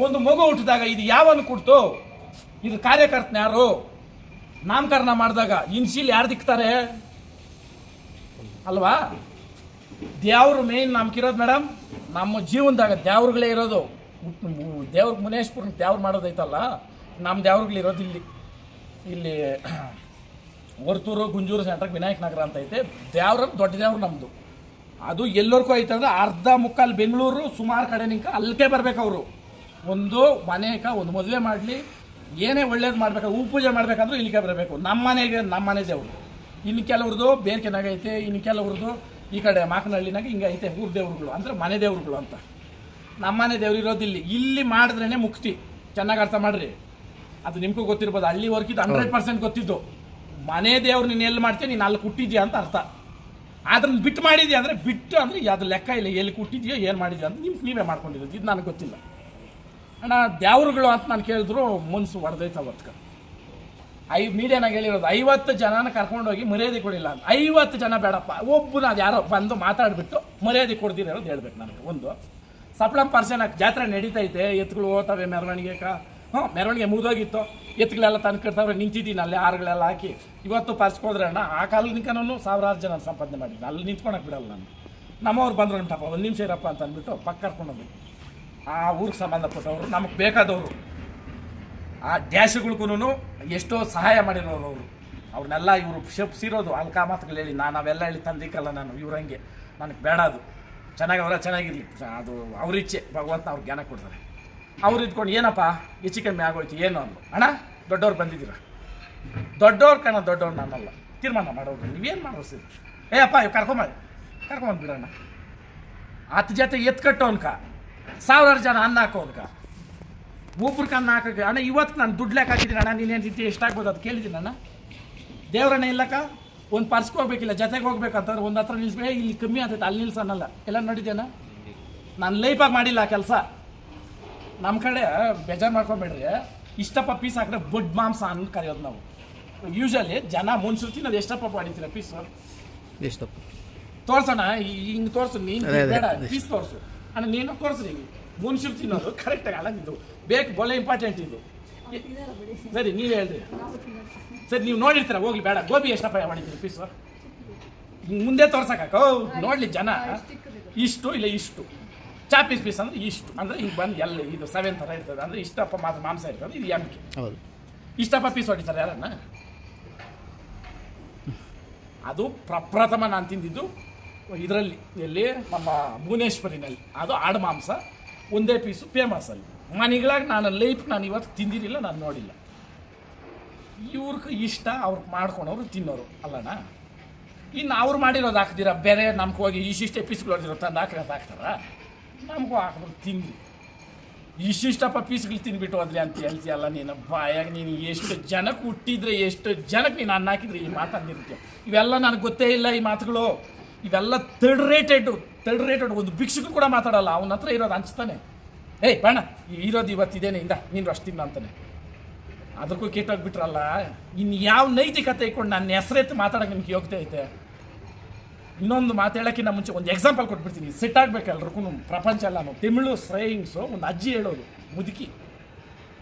ಒಂದು ಮಗು ಹುಟ್ಟಿದಾಗ ಇದು ಯಾವನು ಕೊಡ್ತು, ಇದು ಕಾರ್ಯಕರ್ತನ ಯಾರು, ನಾಮಕರಣ ಮಾಡಿದಾಗ ಇನ್ಶೀಲ್ ಯಾರು ದಿಕ್ತಾರೆ ಅಲ್ವಾ? ದೇವ್ರು ಮೇನ್ ನಮ್ಗಿರೋದು ಮೇಡಮ್. ನಮ್ಮ ಜೀವನದಾಗ ದೇವ್ರುಗಳೇ ಇರೋದು. ದೇವ್ರ ಮುನೇಶ್ಪುರ ದೇವ್ರು ಮಾಡೋದೈತಲ್ಲ, ನಮ್ಮ ದೇವ್ರುಗಳಿರೋದು ಇಲ್ಲಿ ಹೊರ್ತೂರು ಗುಂಜೂರು ಸೆಂಟ್ರಿಗೆ ವಿನಾಯಕ ನಗರ ಅಂತ ಐತೆ. ದೇವ್ರ ದೊಡ್ಡ ದೇವ್ರು ನಮ್ಮದು. ಅದು ಎಲ್ಲರಿಗೂ ಐತಂದ್ರೆ ಅರ್ಧ ಮುಕ್ಕಾಲು ಬೆಂಗಳೂರು ಸುಮಾರು ಕಡೆ ನಿಂಕ ಅಲ್ಲಿಗೆ ಬರ್ಬೇಕು ಅವರು. ಒಂದು ಮನೆಕ ಒಂದು ಮದುವೆ ಮಾಡಲಿ, ಏನೇ ಒಳ್ಳೇದು ಮಾಡ್ಬೇಕು, ಹೂ ಪೂಜೆ ಮಾಡ್ಬೇಕಂದ್ರೂ ಇಲ್ಲಿಗೆ ಬರಬೇಕು. ನಮ್ಮ ಮನೆ ದೇವರು. ಇನ್ನು ಕೆಲವ್ರದ್ದು ಬೇರ್ಕೆನಾಗ ಐತೆ, ಇನ್ನು ಕೆಲವ್ರದ್ದು ಈ ಕಡೆ ಮಾಕನಹಳ್ಳಿನಾಗ ಹಿಂಗೆ ಐತೆ ಊರು ದೇವ್ರುಗಳು, ಅಂದರೆ ಮನೆ ದೇವ್ರುಗಳು ಅಂತ. ನಮ್ಮನೆ ದೇವ್ರು ಇರೋದಿಲ್ಲಿ. ಇಲ್ಲಿ ಮಾಡಿದ್ರೇ ಮುಕ್ತಿ. ಚೆನ್ನಾಗಿ ಅರ್ಥ ಮಾಡ್ರಿ. ಅದು ನಿಮ್ಗೂ ಗೊತ್ತಿರ್ಬೋದು. ಹಳ್ಳಿವರೆಗಿದ್ದು 100% ಗೊತ್ತಿದ್ದು. ಮನೆ ದೇವ್ರು ನೀನು ಎಲ್ಲಿ ಮಾಡ್ತೀಯ, ನೀನು ಅಲ್ಲಿ ಹುಟ್ಟಿದ್ಯಾ ಅಂತ ಅರ್ಥ. ಅದನ್ನ ಬಿಟ್ಟು ಮಾಡಿದ್ಯಾ ಅಂದರೆ ಅದು ಲೆಕ್ಕ ಇಲ್ಲ. ಎಲ್ಲಿ ಹುಟ್ಟಿದ್ಯೋ ಏನು ಮಾಡಿದ್ಯಾ ಅಂತ ನೀವೇ ಮಾಡ್ಕೊಂಡಿರೋದು. ಇದು ನನಗೆ ಗೊತ್ತಿಲ್ಲ ಅಣ್ಣ. ದೇವ್ರುಗಳು ಅಂತ ನಾನು ಕೇಳಿದ್ರು ಮನ್ಸು ಹೊಡೆದೈತೆ ಅವತ್ತು. ಮೀಡಿಯಾನಾಗ ಹೇಳಿರೋದು 50 ಜನನ ಕರ್ಕೊಂಡೋಗಿ ಮರ್ಯಾದೆ ಕೊಡಿಲ್ಲ ಅಂತ. 50 ಜನ ಬೇಡಪ್ಪ, ಒಬ್ಬನ ಅದು ಯಾರೋ ಬಂದು ಮಾತಾಡ್ಬಿಟ್ಟು ಮರ್ಯಾದೆ ಕೊಡ್ದಿರೋದು ಹೇಳ್ಬೇಕು ನನಗೆ. ಒಂದು ಸಪ್ಲಂ ಪರ್ಸನ್ ಜಾತ್ರೆ ನಡೀತೈತೆ, ಎತ್ತುಗಳು ಹೋಗ್ತವೆ ಮೆರವಣಿಗೆ. ಮೆರವಣಿಗೆ ಮುಗಿದೋಗಿತ್ತು, ಎತ್ತುಗಳೆಲ್ಲ ತಂದ್ಕಿರ್ತಾವ್ರೆ, ನಿಂತಿದ್ದೀನಿ ಅಲ್ಲೇ ಆರುಗಳೆಲ್ಲ ಹಾಕಿ. ಇವತ್ತು ಪರ್ಸ್ಕೋದ್ರೆ ಅಣ್ಣ ಆ ಕಾಲನಿಕನೂ 1000 ಜನ ಸಂಪಾದನೆ ಮಾಡಿದ್ದೀನಿ. ಅಲ್ಲಿ ನಿಂತ್ಕೊಳಕ್ಕೆ ಬಿಡಲ್ಲ ನಾನು. ನಮ್ಮವ್ರು ಬಂದ್ರು ಅಂತಪ್ಪ, 1 ನಿಮಿಷ ಇರಪ್ಪ ಅಂತ ಅಂದ್ಬಿಟ್ಟು ಪಕ್ಕ ಕರ್ಕೊಂಡೋಗಿ ಆ ಊರಿಗೆ ಸಂಬಂಧಪಟ್ಟವರು, ನಮಗೆ ಬೇಕಾದವರು, ಆ ಡ್ಯಾಶ್ಗಳಿಗೂ ಎಷ್ಟೋ ಸಹಾಯ ಮಾಡಿರೋರು ಅವರು. ಅವ್ರನ್ನೆಲ್ಲ ಇವರು ಶಪ್ಸಿರೋದು ಅಲ್ಕಾ ಮಾತುಗಳು ಹೇಳಿ ನಾವೆಲ್ಲ ಹೇಳಿ ತಂದಿಕ್ಕಲ್ಲ ನಾನು. ಇವ್ರಂಗೆ ನನಗೆ ಬೇಡ. ಅದು ಚೆನ್ನಾಗಿರಲಿ, ಅದು ಅವ್ರಿಚ್ಛೆ. ಭಗವಂತ ಅವ್ರಿಗೆ ಜ್ಞಾನ ಕೊಡ್ತಾರೆ. ಅವ್ರು ಇದ್ಕೊಂಡು ಏನಪ್ಪ ಹೆಚ್ಚು ಕಮ್ಮಿ ಆಗೋಯ್ತು ಏನು ಅಂದರು. ಅಣ್ಣ ದೊಡ್ಡವ್ರು ಬಂದಿದ್ದೀರ, ದೊಡ್ಡವ್ರು ದೊಡ್ಡವ್ರು ನಾನಲ್ಲ, ತೀರ್ಮಾನ ಮಾಡೋರು ನೀವೇನು ಮಾಡೋದು ಸರ್. ಅಪ್ಪ ಇವ್ ಕರ್ಕೊಂಬಂದ್ಬಿಡೋಣ. 10 ಜೊತೆ ಎತ್ಕಟ್ಟೋನ್ಕ 1000 ಜನ ಅನ್ನ ಹಾಕೋನ್ಕ ಒಬ್ರಿಗೆ ಅನ್ನ ಹಾಕೋಕೆ. ಅಣ್ಣ ಇವತ್ತು ನಾನು ದುಡ್ಡು ಲೆಕ್ಕ ಹಾಕಿದ್ದೀನಿ ಅಣ್ಣ, ನೀನೇನು ರೀತಿ ಎಷ್ಟಾಗ್ಬೋದು ಅದು ಕೇಳಿದ್ದೀನಿ ಅಣ್ಣ. ದೇವ್ರಣ್ಣ ಇಲ್ಲಕ್ಕ ಒಂದು ಪರ್ಸ್ಗೆ ಹೋಗ್ಬೇಕಿಲ್ಲ, ಜೊತೆಗೆ ಹೋಗ್ಬೇಕಂತಂದ್ರೆ ಒಂದು ಹತ್ರ ನಿಲ್ಸ್ಬೇಕು. ಇಲ್ಲಿ ಕಮ್ಮಿ ಆಗ್ತೈತೆ, ಅಲ್ಲಿ ನಿಲ್ಸನ್ನಲ್ಲ. ಎಲ್ಲ ನೋಡಿದ್ದೇನ, ನಾನು ಲೈಫಾಗಿ ಮಾಡಿಲ್ಲ ಆ ಕೆಲಸ. ನಮ್ಮ ಕಡೆ ಬೇಜಾರು ಮಾಡ್ಕೊಬೇಡ್ರಿ. ಇಷ್ಟಪ್ಪ ಪೀಸ್ ಹಾಕಿದ್ರೆ ಬೊಡ್ ಮಾಂಸ ಅಂತ ಕರೆಯೋದು ನಾವು. ಯೂಶಲಿ ಜನ ಮುನ್ಸಿರ್ತೀನಿ ಅದು ಎಷ್ಟಪ್ಪ ಮಾಡಿರ್ತೀರ ಪೀಸು ಎಷ್ಟಪ್ಪ ತೋರ್ಸೋಣ. ಹಿಂಗೆ ತೋರಿಸು, ನೀನು ಬೇಡ ಪೀಸ್ ತೋರಿಸು ಅಣ್ಣ, ನೀನು ತೋರಿಸ್ರಿ. ಮುನ್ಸಿರ್ ತಿನ್ನೋದು ಕರೆಕ್ಟಾಗಿ ಅಲ್ಲ, ಬೇಕು ಬೊಲೆ ಇಂಪಾರ್ಟೆಂಟ್ ಇದು. ಸರಿ ನೀವು ಹೇಳ್ರಿ. ಸರಿ ನೀವು ನೋಡಿರ್ತೀರ, ಹೋಗ್ಲಿ ಬೇಡ. ಗೋಬಿ ಎಷ್ಟಪ್ಪ ಮಾಡಿದ್ದೀರಿ ಪೀಸು ಮುಂದೆ ತೋರ್ಸಕ್ಕ ನೋಡ್ಲಿ ಜನ. ಇಷ್ಟು ಇಲ್ಲ ಇಷ್ಟು ಚಾಪೀಸ್ ಪೀಸ್ ಅಂದ್ರೆ ಇಷ್ಟು, ಅಂದ್ರೆ ಹಿಂಗೆ ಬಂದು ಎಲ್ಲ ಇದು 7 ಥರ ಇರ್ತದೆ. ಅಂದರೆ ಇಷ್ಟಪ್ಪ ಮಾತ್ರ ಮಾಂಸ ಇರ್ತದೆ, ಇದು ಎಂಕೆ. ಇಷ್ಟಪ್ಪ ಪೀಸ್ ಹೊಡಿತಾರೆ ಯಾರನ್ನ. ಅದು ಪ್ರಪ್ರಥಮ ನಾನು ತಿಂದಿದ್ದು ಇದರಲ್ಲಿ, ಎಲ್ಲಿ ನಮ್ಮ ಭುವನೇಶ್ವರಿನಲ್ಲಿ. ಅದು ಆಡು ಮಾಂಸ ಒಂದೇ ಪೀಸು ಫೇಮಸ್ ಅಲ್ಲಿ. ಮನೆಗಳಾಗ ನಾನು ಲೈಫ್ ನಾನು ಇವತ್ತು ತಿಂದಿರಲಿಲ್ಲ, ನಾನು ನೋಡಿಲ್ಲ. ಇವ್ರಿಗೆ ಇಷ್ಟ, ಅವ್ರಿಗೆ ಮಾಡ್ಕೊಂಡವ್ರು ತಿನ್ನೋರು ಅಲ್ಲಣ್ಣ. ಇನ್ನು ಅವ್ರು ಮಾಡಿರೋದು ಹಾಕ್ದಿರ ಬೇರೆ ನಮ್ಗೆ ಹೋಗಿ ಇಷ್ಟಿಷ್ಟೇ ಪೀಸ್ಗಳು ಹೊಡೆದಿರೋ ತಂದು ಹಾಕ್ತಾರ. ನಮಗೂ ಹಾಕ್ಬಿಟ್ಟು ತಿಂದ್ರಿ. ಇಷ್ಟಿಷ್ಟಪ್ಪ ಪೀಸ್ಗಳು ತಿಂದ್ಬಿಟ್ಟು ಹೋದ್ರಿ ಅಂತ ಹೇಳ್ತೀಯಲ್ಲ ನೀನು. ಬಾಯಾಗ ನೀನು ಎಷ್ಟು ಜನಕ್ಕೆ ಹುಟ್ಟಿದ್ರೆ, ಎಷ್ಟು ಜನಕ್ಕೆ ನೀನು ಅನ್ನ ಹಾಕಿದ್ರೆ ಈ ಮಾತಂದಿರ್ತೀಯ. ಇವೆಲ್ಲ ನನಗೆ ಗೊತ್ತೇ ಇಲ್ಲ ಈ ಮಾತುಗಳು. ಇವೆಲ್ಲ ಥರ್ಡ್ ರೇಟೆಡ್ ಒಂದು ಭಿಕ್ಷುಕು ಕೂಡ ಮಾತಾಡಲ್ಲ, ಅವನ ಹತ್ರ ಇರೋದು ಹಂಚ್ತಾನೆ. ಏಯ್ ಬಾಣ ಇರೋದು ಇವತ್ತಿದೇನೆ ಇಂದ ನೀನು ಅಷ್ಟಿಂದ ಅಂತಾನೆ. ಅದಕ್ಕೂ ಕೆಟ್ಟೋಗ್ಬಿಟ್ರಲ್ಲ. ಇನ್ನು ಯಾವ ನೈತಿಕತೆ ಇಟ್ಕೊಂಡು ನನ್ನ ಹೆಸರೆತ್ತು ಮಾತಾಡೋಕೆ ನಿಮ್ಗೆ ಯೋಗ್ಯತೆ ಐತೆ? ಇನ್ನೊಂದು ಮಾತಾಡೋಕ್ಕಿಂತ ಮುಂಚೆ ಒಂದು ಎಕ್ಸಾಂಪಲ್ ಕೊಟ್ಬಿಡ್ತೀನಿ, ಸೆಟ್ ಆಗಬೇಕು ಎಲ್ರಿಗೂ. ಪ್ರಪಂಚ ಎಲ್ಲಾನು ತಮಿಳು ಶ್ರೇಯಿಂಗ್ಸು ಒಂದು ಅಜ್ಜಿ ಹೇಳೋದು, ಮುದುಕಿ.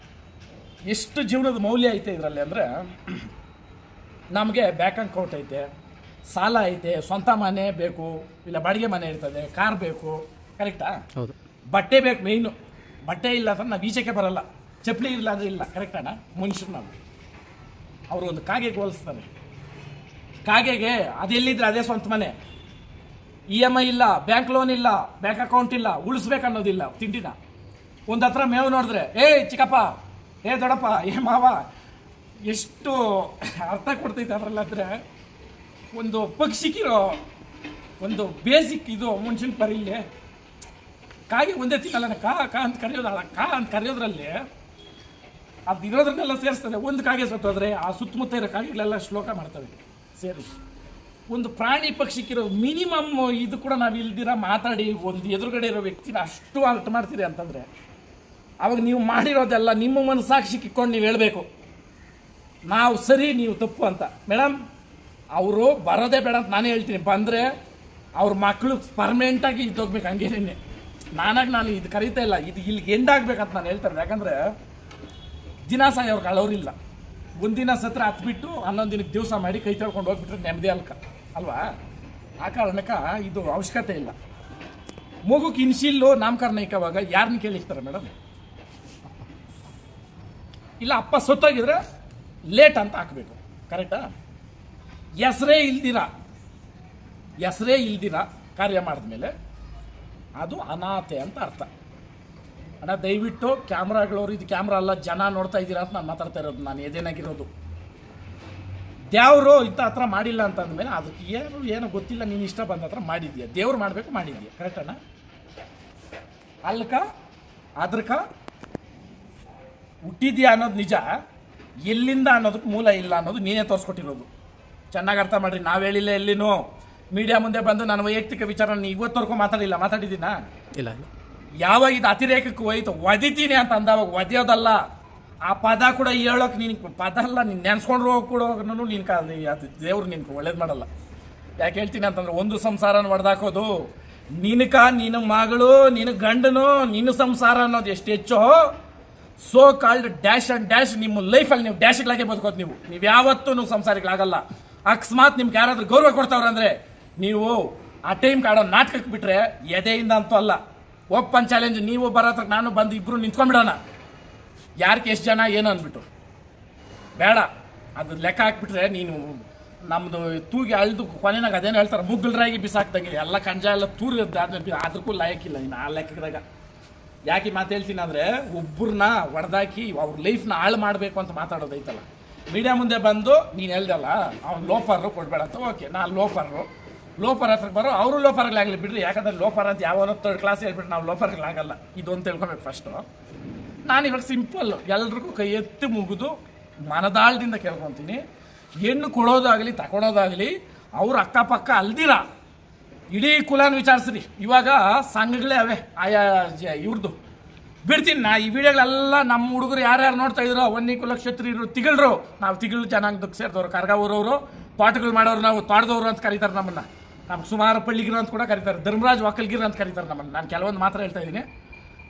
ಎಷ್ಟು ಜೀವನದ ಮೌಲ್ಯ ಐತೆ ಇದರಲ್ಲಿ ಅಂದರೆ, ನಮಗೆ ಬ್ಯಾಂಕ್ ಅಕೌಂಟ್ ಐತೆ, ಸಾಲ ಐತೆ, ಸ್ವಂತ ಮನೆ ಬೇಕು, ಇಲ್ಲ ಬಾಡಿಗೆ ಮನೆ ಇರ್ತದೆ, ಕಾರ್ ಬೇಕು, ಕರೆಕ್ಟಾ? ಹೌದು. ಬಟ್ಟೆ ಬೇಕು ಮೇಯ್ನು. ಬಟ್ಟೆ ಇಲ್ಲ ಅಂದ್ರೆ ನಾವು ಈಚೆಗೆ ಬರಲ್ಲ, ಚಪ್ಪಲಿ ಇಲ್ಲ ಅಂದರೆ ಇಲ್ಲ, ಕರೆಕ್ಟಾನ? ಮನುಷ್ಯರು ನಾವು ಅವರು ಒಂದು ಕಾಗೆಗೆ ಹೋಲಿಸ್ತಾರೆ. ಕಾಗೆಗೆ ಅದೆಲ್ಲಿದ್ರೆ ಅದೇ ಸ್ವಂತ ಮನೆ. EMI ಇಲ್ಲ, ಬ್ಯಾಂಕ್ ಲೋನ್ ಇಲ್ಲ, ಬ್ಯಾಂಕ್ ಅಕೌಂಟ್ ಇಲ್ಲ, ಉಳಿಸ್ಬೇಕು ಅನ್ನೋದಿಲ್ಲ ತಿಂಡಿನ. ಒಂದು ಹತ್ರ ಮೇವು ನೋಡಿದ್ರೆ ಏ ಚಿಕ್ಕಪ್ಪ, ಏ ದೊಡ್ಡಪ್ಪ, ಏ ಮಾವ, ಎಷ್ಟು ಅರ್ಥ ಕೊಡ್ತೈತೆ ಅದರಲ್ಲಾದ್ರೆ. ಒಂದು ಪಕ್ಷಿಗಿರೋ ಒಂದು ಬೇಸಿಕ್ ಇದು ಮನುಷ್ಯನ ಪರಿಲ್ಲೇ. ಕಾಗೆ ಒಂದೇ ತಿನ್ನಲ್ಲ, ಕಾ ಅಂತ ಕರೆಯೋದಲ್ಲ, ಕಾ ಅಂತ ಕರೆಯೋದ್ರಲ್ಲಿ ಅದು ಇರೋದ್ರನ್ನೆಲ್ಲ ಸೇರಿಸ್ತದೆ. ಒಂದು ಕಾಗೆ ಸತ್ತೋದ್ರೆ ಆ ಸುತ್ತಮುತ್ತ ಇರೋ ಕಾಗೆಗಳೆಲ್ಲ ಶ್ಲೋಕ ಮಾಡ್ತವೆ ಸೇರಿ. ಒಂದು ಪ್ರಾಣಿ ಪಕ್ಷಿಗಿರೋ ಮಿನಿಮಮ್ ಇದು ಕೂಡ ನಾವು ಇಲ್ದಿರ ಮಾತಾಡಿ ಒಂದು ಎದುರುಗಡೆ ಇರೋ ವ್ಯಕ್ತಿನ ಅಷ್ಟು ಅರ್ಥ ಮಾಡ್ತೀರಿ ಅಂತಂದರೆ, ಅವಾಗ ನೀವು ಮಾಡಿರೋದೆಲ್ಲ ನಿಮ್ಮ ಮನಸ್ಸಾಕ್ಷಿ ಕಿಕ್ಕೊಂಡು ನೀವು ಹೇಳಬೇಕು, ನಾವು ಸರಿ ನೀವು ತಪ್ಪು ಅಂತ. ಮೇಡಮ್ ಅವರು ಬರೋದೇ ಬೇಡ ಅಂತ ನಾನೇ ಹೇಳ್ತೀನಿ. ಬಂದರೆ ಅವ್ರ ಮಕ್ಕಳು ಪರ್ಮನೆಂಟಾಗಿ ಇದ್ದೋಗ್ಬೇಕು ಹಂಗೇನೆ. ನಾನು ಇದು ಕರೀತಾ ಇಲ್ಲ, ಇದು ಇಲ್ಲಿಗೆ ಎಂಡಾಗಬೇಕಂತ ನಾನು ಹೇಳ್ತಾರೆ. ಯಾಕಂದರೆ ದಿನ ಸಾಯೋರ್ಗೆ ಅಳೋರಿಲ್ಲ. ಒಂದಿನ ಸತ್ರ ಹತ್ಬಿಟ್ಟು 11 ದಿನಕ್ಕೆ ದಿವಸ ಮಾಡಿ ಕೈ ತೊಳ್ಕೊಂಡು ಹೋಗ್ಬಿಟ್ರೆ ನೆಮ್ಮದಿ ಅಲ್ವಾ? ಆ ಕಾರಣಕ್ಕೆ ಇದು ಅವಶ್ಯಕತೆ ಇಲ್ಲ. ಮಗುಕ್ಕೆ ಇನ್ಶಿಲ್ಲು ನಾಮಕರಣ ಇಕ್ಕವಾಗ ಯಾರನ್ನ ಕೇಳಿರ್ತಾರೆ ಮೇಡಮ್? ಇಲ್ಲ ಅಪ್ಪ ಸತ್ತೋಗಿದ್ರೆ ಲೇಟ್ ಅಂತ ಹಾಕಬೇಕು, ಕರೆಕ್ಟಾ? ಹೆಸರೇ ಇಲ್ದಿರ ಕಾರ್ಯ ಮಾಡಿದ್ಮೇಲೆ ಅದು ಅನಾಥೆ ಅಂತ ಅರ್ಥ. ಅಣ್ಣ ದಯವಿಟ್ಟು ಕ್ಯಾಮ್ರಾಗಳವರು, ಇದು ಕ್ಯಾಮ್ರಾ ಅಲ್ಲ, ಜನ ನೋಡ್ತಾ ಇದ್ದೀರಾ ಅಂತ ನಾನು ಮಾತಾಡ್ತಾ ಇರೋದು, ನಾನು ಎದೇನಾಗಿರೋದು. ದೇವರು ಇಂಥ ಹತ್ರ ಮಾಡಿಲ್ಲ ಅಂತ ಅಂದಮೇಲೆ ಅದಕ್ಕೆ ಏನೋ ಗೊತ್ತಿಲ್ಲ, ನೀನು ಇಷ್ಟ ಬಂದ ಹತ್ರ ಮಾಡಿದ್ಯಾ. ದೇವ್ರು ಮಾಡಬೇಕು, ಮಾಡಿದ್ಯಾ, ಕರೆಕ್ಟಣ್ಣ? ಅದ್ರಕ ಹುಟ್ಟಿದ್ಯಾ ಅನ್ನೋದು ನಿಜ, ಎಲ್ಲಿಂದ ಅನ್ನೋದಕ್ಕೆ ಮೂಲ ಇಲ್ಲ ಅನ್ನೋದು ನೀನೇ ತೋರಿಸ್ಕೊಟ್ಟಿರೋದು. ಚೆನ್ನಾಗಿ ಅರ್ಥ ಮಾಡ್ರಿ. ನಾವು ಹೇಳಿಲ್ಲ ಎಲ್ಲಿನೂ. ಮೀಡಿಯಾ ಮುಂದೆ ಬಂದು ನಾನು ವೈಯಕ್ತಿಕ ವಿಚಾರ ಇವತ್ತವರೆಗೂ ಮಾತಾಡಿದ್ದೀನಾ? ಇಲ್ಲ. ಯಾವಾಗ ಇದು ಅತಿರೇಕಕ್ಕೆ ಹೋಯ್ತು, ಒದಿತೀನಿ ಅಂತ ಅಂದವಾಗ ಒದೆಯೋದಲ್ಲ, ಆ ಪದ ಕೂಡ ಹೇಳೋಕೆ ನೀನು ಪದ ಅಲ್ಲ, ನೀನು ನೆನೆಸ್ಕೊಂಡ್ರು ಕೂಡ ನೀನು ಅದು ದೇವ್ರು ನಿನ್ಗೆ ಒಳ್ಳೇದು ಮಾಡಲ್ಲ. ಯಾಕೆ ಹೇಳ್ತೀನಿ ಅಂತಂದ್ರೆ, ಒಂದು ಸಂಸಾರನ ಹೊಡೆದಾಕೋದು ನಿನ್ನ ಮಗಳು, ನಿನ್ನ ಗಂಡನು, ನಿನ್ನ ಸಂಸಾರ ಅನ್ನೋದು ಎಷ್ಟು ಹೆಚ್ಚೋ, so called dash and dash ನಿಮ್ಮ ಲೈಫಲ್ಲಿ ನೀವು ಡ್ಯಾಶ್ಗಳಾಗೆ ಬದುಕೋದು. ನೀವು ಯಾವತ್ತೂ ಸಂಸಾರಿಗಳಾಗಲ್ಲ. ಅಕಸ್ಮಾತ್ ನಿಮ್ಗೆ ಯಾರಾದ್ರೂ ಗೌರವ ಕೊಡ್ತಾವ್ರಂದ್ರೆ ನೀವು ಆ ಟೈಮ್ ಕಾಡೋ ನಾಟಕಕ್ಕೆ ಬಿಟ್ರೆ ಎದೆಯಿಂದ ಅಂತೂ ಅಲ್ಲ. ಓಪನ್ ಚಾಲೆಂಜ್, ನೀವು ಬರೋತ್ರ ನಾನು ಬಂದು ಇಬ್ರು ನಿಂತ್ಕೊಂಡ್ಬಿಡೋಣ, ಯಾರಿಗೆ ಎಷ್ಟು ಜನ ಏನು ಅಂದ್ಬಿಟ್ಟು ಬೇಡ. ಅದು ಲೆಕ್ಕ ಹಾಕ್ಬಿಟ್ರೆ ನೀನು ನಮ್ಮದು ತೂಗಿ ಅಳ್ದು ಕೊನೆನಾಗ ಅದೇನು ಹೇಳ್ತಾರೆ, ಮುಗ್ಗಲ್ರಾಗಿ ಬಿಸಾಕ್ದಂಗೆ ಎಲ್ಲ ಕಂಜ ಎಲ್ಲ ತೂರಿ ಆದ್ಮೇಲೆ ಅದಕ್ಕೂ ಲಾಯಕ್ಕಿಲ್ಲ ಇನ್ನು ಆ ಲೆಕ್ಕದಾಗ. ಯಾಕೆ ಮಾತು ಹೇಳ್ತೀನಿ ಅಂದರೆ, ಒಬ್ಬರನ್ನ ಹೊಡೆದಾಕಿ ಅವ್ರ ಲೈಫ್ನ ಹಾಳು ಮಾಡಬೇಕು ಅಂತ ಮಾತಾಡೋದೈತಲ್ಲ. ಮೀಡಿಯಾ ಮುಂದೆ ಬಂದು ನೀನು ಹೇಳ್ದಲ್ಲ ಅವ್ನು ಲೋಪರು ಕೊಡಬೇಡ ಅಂತ, ಓಕೆ ನಾನು ಲೋಪರ್ ಹತ್ರಕ್ಕೆ ಬರೋ, ಅವರು ಲೋಪರ್ಗಳಾಗಲಿ ಬಿಡ್ರಿ. ಯಾಕಂದ್ರೆ ಲೋಪರ್ ಅಂತ ಯಾವನೋ 3rd ಕ್ಲಾಸ್ ಹೇಳ್ಬಿಟ್ಟು ನಾವು ಲೋಪರ್ಗಳಾಗಲ್ಲ, ಇದೊಂದು ತಿಳ್ಕೊಬೇಕು ಫಸ್ಟು. ನಾನಿವಾಗ ಸಿಂಪಲ್ ಎಲ್ರಿಗೂ ಕೈ ಎತ್ತಿ ಮುಗಿದು ಮನದಾಳದಿಂದ ಕೇಳ್ಕೊತೀನಿ, ಹೆಣ್ಣು ಕೊಡೋದಾಗಲಿ ತಗೊಳೋದಾಗಲಿ ಅವ್ರ ಅಕ್ಕಪಕ್ಕ ಅಲ್ದಿರ ಇಡೀ ಕುಲಾನ ವಿಚಾರಿಸ್ರಿ. ಇವಾಗ ಸಂಘಗಳೇ ಅವೆ ಆಯಾ ಇವ್ರದ್ದು ಬಿಡ್ತೀನಿ ನಾ. ಈ ವಿಡಿಯೋಗಳೆಲ್ಲ ನಮ್ಮ ಹುಡುಗರು ಯಾರ್ಯಾರು ನೋಡ್ತಾ ಇದ್ರು, ವನ್ನಿ ಕುಲ ಕ್ಷತ್ರಿಯರು, ತಿಗಳರು, ನಾವು ತಿಗಳು ಜನಾಂಗದಕ್ಕೆ ಸೇರಿದವರು, ಕರ್ಗ ಊರವರು, ತೋಟಗಳು ಮಾಡೋರು, ನಾವು ತೋಟದವರು ಅಂತ ಕರೀತಾರೆ ನಮ್ಮನ್ನು. ನಮ್ಗೆ ಸುಮಾರು ಪಳ್ಳಿಗಿರು ಅಂತ ಕೂಡ ಕರೀತಾರೆ, ಧರ್ಮರಾಜ್ ಒಕ್ಕಲ್ಗಿರು ಅಂತ ಕರೀತಾರೆ ನಮ್ಮನ್ನು. ನಾನು ಕೆಲವೊಂದು ಮಾತ್ರ ಹೇಳ್ತಾ ಇದ್ದೀನಿ,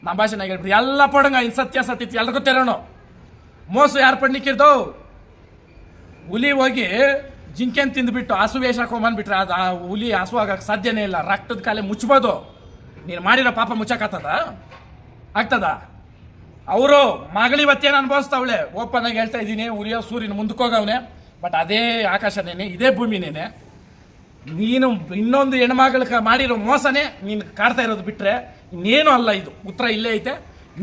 ನಮ್ಮ ಭಾಷೆನಾಗ ಹೇಳ್ಬಿಡಿ. ಎಲ್ಲ ಪಡಂಗ ಇನ್ನು ಸತ್ಯ ಎಲ್ರಿಗೂ ತೆರೋಣ. ಮೋಸ ಯಾರು ಪಡ್ಲಿಕ್ಕಿರ್ದವು? ಹುಲಿ ಹೋಗಿ ಜಿಂಕೆನ್ ತಿಂದುಬಿಟ್ಟು ಹಸು ವೇಷ ಹಾಕೊಂಬಂದ್ಬಿಟ್ರೆ ಅದು ಆ ಹುಲಿ ಹಸು ಆಗಕ್ಕೆ ಸಾಧ್ಯನೇ ಇಲ್ಲ. ರಕ್ತದ ಕಾಲೆ ಮುಚ್ಬೋದು. ನೀನು ಮಾಡಿರೋ ಪಾಪ ಆಗ್ತದ? ಅವರು ಮಗಳಿವತ್ತೇನು ಅನುಭವಿಸ್ತಾವಳೆ. ಓಪನ್ ಆಗಿ ಹೇಳ್ತಾ ಇದ್ದೀನಿ, ಉರಿಯೋ ಸೂರ್ಯನ ಮುಂದಕ್ಕೆ ಹೋಗವನೆ. ಬಟ್ ಅದೇ ಆಕಾಶನೇನೆ, ಇದೇ ಭೂಮಿನೇನೆ. ನೀನು ಇನ್ನೊಂದು ಹೆಣ್ಮಗಳಿಗೆ ಮಾಡಿರೋ ಮೋಸನೇ ನೀನು ಕಾಡ್ತಾ ಇರೋದು ಬಿಟ್ಟರೆ ಇನ್ನೇನು ಅಲ್ಲ. ಇದು ಉತ್ತರ ಇಲ್ಲೇ ಐತೆ.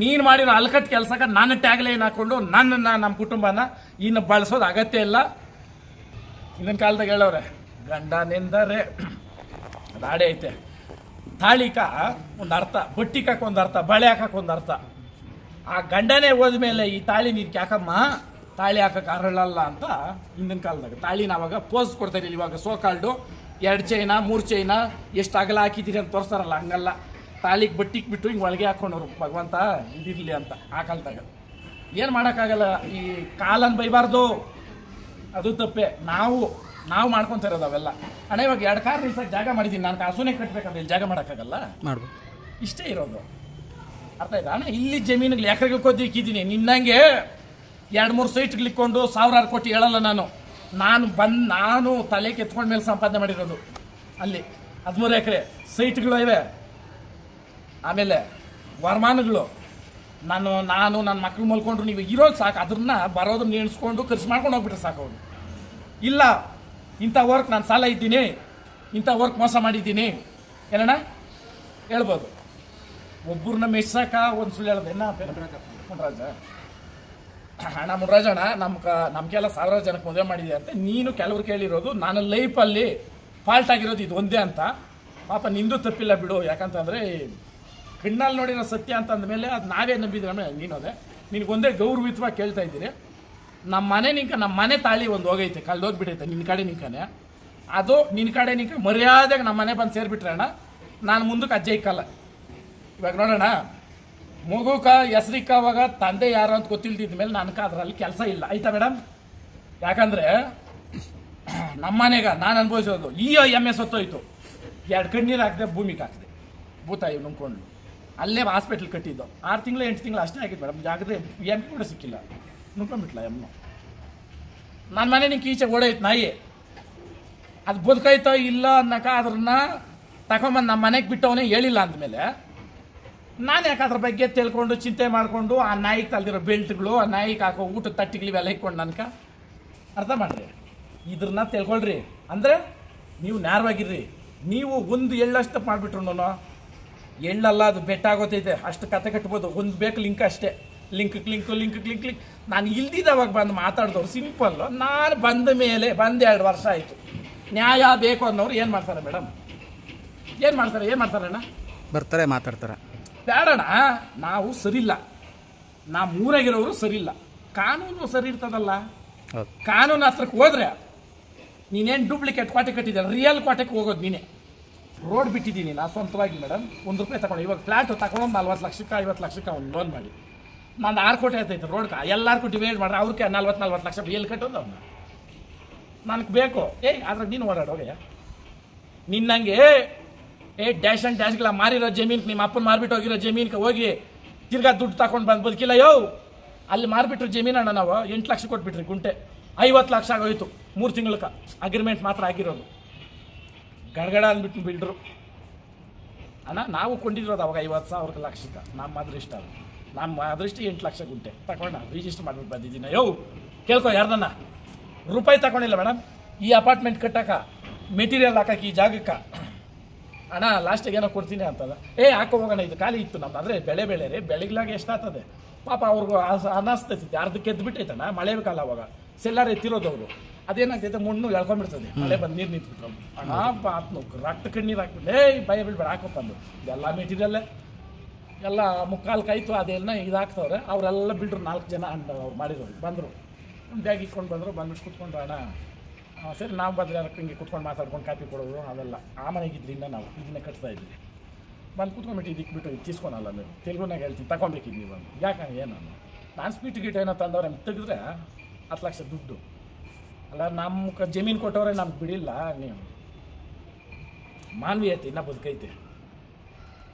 ನೀನು ಮಾಡಿರೋ ಅಲ್ಕಟ್ ಕೆಲಸಕ್ಕೆ ನಾನು ಟ್ಯಾಗ್ಲೈನ್ ಹಾಕ್ಕೊಂಡು ನನ್ನನ್ನು, ನಮ್ಮ ಕುಟುಂಬನ ಇನ್ನು ಬಳಸೋದು ಅಗತ್ಯ ಇಲ್ಲ. ಇನ್ನೊಂದು ಕಾಲದಾಗ ಹೇಳವ್ರೆ, ಗಂಡನೆಂದರೆ ಅದು ಆಡೇ ಐತೆ. ತಾಳಿಕ ಒಂದು ಅರ್ಥ, ಬಟ್ಟಿಕಕ್ಕೆ ಒಂದು ಅರ್ಥ, ಬಳೆ ಹಾಕಕ್ಕೆ ಒಂದು ಅರ್ಥ. ಆ ಗಂಡನೇ ಹೋದ್ಮೇಲೆ ಈ ತಾಳಿ ನೀನು ಯಾಕಮ್ಮ ತಾಳಿ ಹಾಕಕ್ಕೆ ಅರಳಲ್ಲ ಅಂತ ಹಿಂದಿನ ಕಾಲದಾಗ ತಾಳಿ ನಾವಾಗ ಪೋಸ್ ಕೊಡ್ತಾ ಇರಲಿಲ್ಲ. ಇವಾಗ ಸೋಕಾಲ್ಡು 2 ಚೈನಾ 3 ಚೈನಾ ಎಷ್ಟು ಅಗಲ ಹಾಕಿದ್ದೀರಿ ಅಂತ ತೋರಿಸ್ತಾರಲ್ಲ, ಹಂಗಲ್ಲ. ತಾಳಿಗೆ ಬಟ್ಟಿಗೆ ಬಿಟ್ಟು ಹಿಂಗೆ ಒಳಗೆ ಹಾಕ್ಕೊಂಡವ್ರು, ಭಗವಂತ ಇದಿರಲಿ ಅಂತ. ಆ ಕಾಲದಾಗ ಏನು ಮಾಡೋಕ್ಕಾಗಲ್ಲ. ಈ ಕಾಲನ್ನು ಬೈಬಾರ್ದು, ಅದು ತಪ್ಪೆ. ನಾವು ಮಾಡ್ಕೊತಾ ಇರೋದು ಅವೆಲ್ಲ. ಅಣ್ಣ ಇವಾಗ 2 ಕಾರ್ ನಿಲ್ಸಕ್ಕೆ ಜಾಗ ಮಾಡಿದ್ದೀನಿ, ನಾನು ಕಾಸುನೇ ಕಟ್ಟಬೇಕಂದ್ರೆ ಇಲ್ಲಿ ಜಾಗ ಮಾಡೋಕ್ಕಾಗಲ್ಲ, ಮಾಡ್ಬೋದು. ಇಷ್ಟೇ ಇರೋದು, ಅರ್ಥ ಆಯ್ತಾ ಅಣ್ಣ? ಇಲ್ಲಿ ಜಮೀನುಗಳು ಎಕರೆಗಳು ಕೊದ್ದು ಇಕ್ಕಿದ್ದೀನಿ. ನಿನ್ನಂಗೆ 2-3 ಸೈಟ್ಗಳು ಇಕ್ಕೊಂಡು 1000 ಕೋಟಿ ಹೇಳಲ್ಲ ನಾನು ತಲೆ ಕೆತ್ಕೊಂಡ ಮೇಲೆ ಸಂಪಾದನೆ ಮಾಡಿರೋದು. ಅಲ್ಲಿ 13 ಎಕರೆ ಸೈಟ್ಗಳು ಇವೆ, ಆಮೇಲೆ ವರಮಾನಗಳು. ನಾನು ನನ್ನ ಮಕ್ಳು ಮಲ್ಕೊಂಡ್ರು ನೀವು ಇರೋದು ಸಾಕು, ಅದನ್ನ ಬರೋದನ್ನ ಎಣಿಸ್ಕೊಂಡು ಖರ್ಚು ಮಾಡ್ಕೊಂಡು ಹೋಗ್ಬಿಟ್ರೆ ಸಾಕು. ಅವರು ಇಲ್ಲ ಇಂಥ ವರ್ಕ್ ನಾನು ಸಾಲ ಇದ್ದೀನಿ, ಇಂಥ ವರ್ಕ್ ಮೋಸ ಮಾಡಿದ್ದೀನಿ ಏನಣ್ಣ ಹೇಳ್ಬೋದು. ಒಬ್ಬರನ್ನ ಮೆಚ್ಚಕ ಒಂದು ಸುಳ್ಳು ಹೇಳೋದು. ಮುನ್ರಾಜ ಅಣ್ಣ, ಮುನ್ರಾಜ ಅಣ್ಣ ನಮ್ಗೆಲ್ಲ 1000 ಜನಕ್ಕೆ ಮದುವೆ ಮಾಡಿದೆ ಅಂತ ನೀನು ಕೆಲವ್ರು ಕೇಳಿರೋದು. ನಾನು ಲೈಫಲ್ಲಿ ಫಾಲ್ಟ್ ಆಗಿರೋದು ಇದು ಒಂದೇ ಅಂತ. ಪಾಪ ನಿಂದು ತಪ್ಪಿಲ್ಲ ಬಿಡು, ಯಾಕಂತಂದರೆ ಕಣ್ಣಲ್ಲಿ ನೋಡಿರೋ ಸತ್ಯ ಅಂತ ಅಂದಮೇಲೆ ಅದು ನಾವೇ ನಂಬಿದ್ರೆ ನೀನೋದೆ. ನಿನಗೊಂದೇ ಗೌರವಿತವಾಗಿ ಕೇಳ್ತಾ ಇದ್ದೀರಿ. ನಮ್ಮ ಮನೆ ತಾಳಿ ಒಂದು ಹೋಗೈತೆ, ಕಳ್ದೋಗ್ಬಿಟ್ಟೈತೆ ನಿನ್ನ ಕಡೆ ನಿಂಕನೆ. ಅದು ನಿನ್ನ ಕಡೆ ನಿಂಕ ಮರ್ಯಾದೆಗೆ ನಮ್ಮ ಮನೆ ಬಂದು ಸೇರಿಬಿಟ್ರೆ ಅಣ್ಣ, ನಾನು ಮುಂದಕ್ಕೆ ಅಜ್ಜ ಇಕ್ಕಲ್ಲ. ಇವಾಗ ನೋಡೋಣ, ಮಗುಕ ಹೆಸ್ರಿಕ್ಕವಾಗ ತಂದೆ ಯಾರು ಅಂತ ಗೊತ್ತಿಲ್ದಿದ್ದ ಮೇಲೆ ನನಗೆ ಅದರಲ್ಲಿ ಕೆಲಸ ಇಲ್ಲ, ಆಯ್ತಾ ಮೇಡಮ್? ಯಾಕಂದರೆ ನಮ್ಮ ಮನೆಗೆ ನಾನು ಅನುಭವಿಸೋದು ಈ MS ಹೊತ್ತೋಯ್ತು. 2 ಕಣ್ಣೀರು ಹಾಕಿದೆ, ಭೂಮಿಗೆ ಹಾಕಿದೆ, ಭೂತಾಯಿ ನುಂಗ್ಕೊಂಡು ಅಲ್ಲೇ ಹಾಸ್ಪಿಟ್ಲ್ ಕಟ್ಟಿದ್ದು. 6 ತಿಂಗಳು 8 ತಿಂಗಳು ಅಷ್ಟೇ ಆಗಿದ್ದು ಮೇಡಮ್. ಜಾಗ್ರೆ ಎಮ್ಮೆ ಕೂಡ ಸಿಕ್ಕಿಲ್ಲ, ನುಂಗ್ಕೊಂಡ್ಬಿಟ್ಲ ಎಮ್ಮೆ. ನನ್ನ ಮನೆ ನಿಂಗೆ ಈಚೆ ಓಡೋಯ್ತು ನಾಯಿ. ಅದು ಬದುಕೈತೋ ಇಲ್ಲ ಅನ್ನಕ ಅದ್ರನ್ನ ತಗೊಂಬಂದು ನಮ್ಮ ಮನೆಗೆ ಬಿಟ್ಟವನೇ ಹೇಳಿಲ್ಲ ಅಂದಮೇಲೆ ನಾನು ಯಾಕೆ ಅದ್ರ ಬಗ್ಗೆ ತಿಳ್ಕೊಂಡು ಚಿಂತೆ ಮಾಡಿಕೊಂಡು ಆ ನಾಯಿಗೆ ತಲ್ದಿರೋ ಬೆಲ್ಟ್ಗಳು, ಆ ನಾಯಿಗೆ ಹಾಕೋ ಊಟದ ತಟ್ಟಿಗಳು ಇವೆಲ್ಲ ಇಟ್ಕೊಂಡು ನನಕ ಅರ್ಥ ಮಾಡ್ರಿ. ಇದ್ರನ್ನ ತಿಳ್ಕೊಳ್ರಿ. ಅಂದರೆ ನೀವು ನೇರವಾಗಿರ್ರಿ. ನೀವು ಒಂದು ಎಳ್ಳಷ್ಟು ಮಾಡಿಬಿಟ್ರು ಎಳ್ಳಲ್ಲ, ಅದು ಬೆಟ್ಟ ಆಗೋತೈತೆ, ಅಷ್ಟು ಕತೆ ಕಟ್ಬೋದು. ಒಂದು ಬೇಕು ಲಿಂಕ್ ಅಷ್ಟೇ, ಲಿಂಕ್. ನಾನು ಇಲ್ದಿದ್ದವಾಗ ಬಂದು ಮಾತಾಡಿದವ್ರು ಸಿಂಪಲ್ಲು. ನಾನು ಬಂದ ಮೇಲೆ 2 ವರ್ಷ ಆಯಿತು. ನ್ಯಾಯ ಬೇಕು ಅನ್ನೋರು ಏನು ಮಾಡ್ತಾರೆ ಮೇಡಮ್? ಏನು ಮಾಡ್ತಾರೆ ಅಣ್ಣ? ಬರ್ತಾರೆ, ಮಾತಾಡ್ತಾರೆ. ಬೇಡಣ್ಣ, ನಾವು ಸರಿಯಿಲ್ಲ, ಊರಾಗಿರೋರು ಸರಿಯಿಲ್ಲ. ಕಾನೂನು ಸರಿ ಇರ್ತದಲ್ಲ, ಕಾನೂನು ಹತ್ರಕ್ಕೆ ಹೋದ್ರೆ ನೀನೇನು ಡೂಪ್ಲಿಕೇಟ್ ಕೋಟೆ ಕಟ್ಟಿದ್ದೆ, ರಿಯಲ್ ಕೋಟೆಗೆ ಹೋಗೋದು ನೀನೇ. ರೋಡ್ ಬಿಟ್ಟಿದ್ದೀನಿ ನಾನು ಸ್ವಂತವಾಗಿ ಮೇಡಮ್. ₹1 ತಗೊಂಡು ಇವಾಗ ಫ್ಲ್ಯಾಟ್ ತಗೊಂಡು 40 ಲಕ್ಷಕ್ಕೆ 50 ಲಕ್ಷಕ್ಕೆ ಅವ್ನು ಲೋನ್ ಮಾಡಿ ನಾನು 6 ಕೋಟಿ ಆಯ್ತೈತೆ ರೋಡ್ಗೆ. ಎಲ್ಲರಿಗೂ ಡಿವೈಡ್ ಮಾಡ್ರೆ ಅವ್ರಿಗೆ 40 ಲಕ್ಷ ಎಲ್ಲಿ ಕಟ್ಟೋದು ಅವ್ನ? ನನಗೆ ಬೇಕು. ಆದ್ರೆ ನೀನು ಓಡಾಡೋಗೆ ನಿನ್ನಂಗೆ ಡ್ಯಾಶ್ ಆ್ಯಂಡ್ ಡ್ಯಾಶ್ಗಳ ಮಾರಿರೋ ಜಮೀನ್ಗೆ, ನಿಮ್ಮ ಅಪ್ಪನ ಮಾರ್ಬಿಟ್ಟು ಹೋಗಿರೋ ಜಮೀನ್ಗೆ ಹೋಗಿ ತಿರ್ಗಾ ದುಡ್ಡು ತಗೊಂಡು ಬಂದು ಬದುಕಿಲ್ಲ. ಅಲ್ಲಿ ಮಾರ್ಬಿಟ್ರು ಜಮೀನಣ್ಣ ನಾವು 8 ಲಕ್ಷ ಕೊಟ್ಬಿಟ್ರಿ ಗುಂಟೆ. 50 ಲಕ್ಷ ಆಗೋಯ್ತು 3 ತಿಂಗಳಕ್ಕೆ. ಅಗ್ರಿಮೆಂಟ್ ಮಾತ್ರ ಆಗಿರೋದು. ಗಡಗಡ ಅಂದ್ಬಿಟ್ಟು ಬಿಲ್ಡ್ರು ಅಣ್ಣ. ನಾವು ಕೊಂಡಿರೋದು ಅವಾಗ 50,000 ಲಕ್ಷಕ್ಕೆ. ನಮ್ಮ ಅದೃಷ್ಟ ಅದು. ನಮ್ಮ ಅದೃಷ್ಟ 8 ಲಕ್ಷ ಗುಂಟೆ ತಗೊಂಡು ರಿಜಿಸ್ಟರ್ ಮಾಡ್ಬಿಟ್ಟು ಬಂದಿದ್ದೀನಿ. ಕೇಳ್ಕೊ, ಯಾರ್ದನ್ನ ರೂಪಾಯಿ ತಗೊಂಡಿಲ್ಲ ಮೇಡಮ್. ಈ ಅಪಾರ್ಟ್ಮೆಂಟ್ ಕಟ್ಟಕ, ಮೆಟೀರಿಯಲ್ ಹಾಕಕ್ಕೆ, ಈ ಜಾಗಕ್ಕೆ ಅಣ್ಣ ಲಾಸ್ಟಿಗೆ ಏನೋ ಕೊಡ್ತೀನಿ ಅಂತದ. ಹಾಕೋ ಹೋಗೋಣ, ಇದು ಖಾಲಿ ಇತ್ತು ನಮ್ದು. ಅಂದರೆ ಬೆಳೆ ರೀ, ಬೆಳಗ್ಲಾಗ ಎಷ್ಟಾಗ್ತದೆ ಪಾಪ ಅವ್ರಿಗೂ ಅನ್ನಿಸ್ತೈತಿ. ಅರ್ಧಕ್ಕೆ ಎದ್ದು ಬಿಟ್ಟೈತಣ್ಣ, ಮಳೆ ಕಾಲ ಅವಾಗ ಸೆಲ್ಲಾರ ಎತ್ತಿರೋದವರು. ಅದೇನಾಗ್ತೈತೆ, ಮಣ್ಣು ಎಳ್ಕೊಂಡ್ಬಿಡ್ತದೆ, ಮಳೆ ಬಂದು ನೀರು ನಿಂತ್ಬಿಟ್ರು. ಅಣ್ಣ ಆತ್ನು ರಕ್ತ ಕಣ್ಣೀರು ಹಾಕ್ಬಿಟ್ಟು ಭಯ ಬಿಡ್ಬೇಡ ಹಾಕೋತಂದು. ಎಲ್ಲ ಮೆಟೀರಿಯಲ್ಲೇ ಎಲ್ಲ ಮುಕ್ಕಾಲು ಕಾಯ್ತು, ಅದೆಲ್ಲ ಇದಾಗ್ತವ್ರೆ. ಅವರೆಲ್ಲ ಬಿಲ್ಡ್ರು 4 ಜನ ಅವ್ರು ಮಾಡಿರೋರು ಬಂದರು. ಒಂದು ಬ್ಯಾಗ್ ಇಟ್ಕೊಂಡು ಬಂದ್ಬಿಟ್ಟು ಕುತ್ಕೊಂಡ್ರು. ಅಣ್ಣ ಸರಿ, ನಾವು ಬಂದರೆ ಅದಕ್ಕೆ ಹಿಂಗೆ ಕುತ್ಕೊಂಡು ಮಾತಾಡ್ಕೊಂಡು ಕಾಪಿ ಕೊಡೋದು ಅವೆಲ್ಲ. ಆ ಮನೆಗಿದ್ರಿಂದ ನಾವು ಇದನ್ನೇ ಕಟ್ತಾ ಇದ್ವಿ. ಬಂದು ಕುತ್ಕೊಂಡ್ಬಿಟ್ಟು ಇದಕ್ಕೆ ಬಿಟ್ಟು ಇದು ತೀಸ್ಕೊಳಲ್ಲ ನೀವು. ತೆಲುಗುನಾಗ ಹೇಳ್ತೀನಿ, ತಗೊಂಬೇಕಿದ್ದು ನೀವು ಬಂದು. ಯಾಕಂದ್ರೆ ಏನು ನಾನು ಸ್ಪೀಡ್ ಟಿಕೆಟ್ ಏನೋ ತಂದವ್ರೆ ತೆಗೆದ್ರೆ 10 ಲಕ್ಷ ದುಡ್ಡು ಅಲ್ಲ. ನಮ್ಮ ಜಮೀನು ಕೊಟ್ಟವ್ರೆ ನಮ್ಗೆ ಬಿಡಿಲ್ಲ. ನೀವು ಮಾನವೀಯತೆ ಇನ್ನೂ ಬದುಕೈತೆ.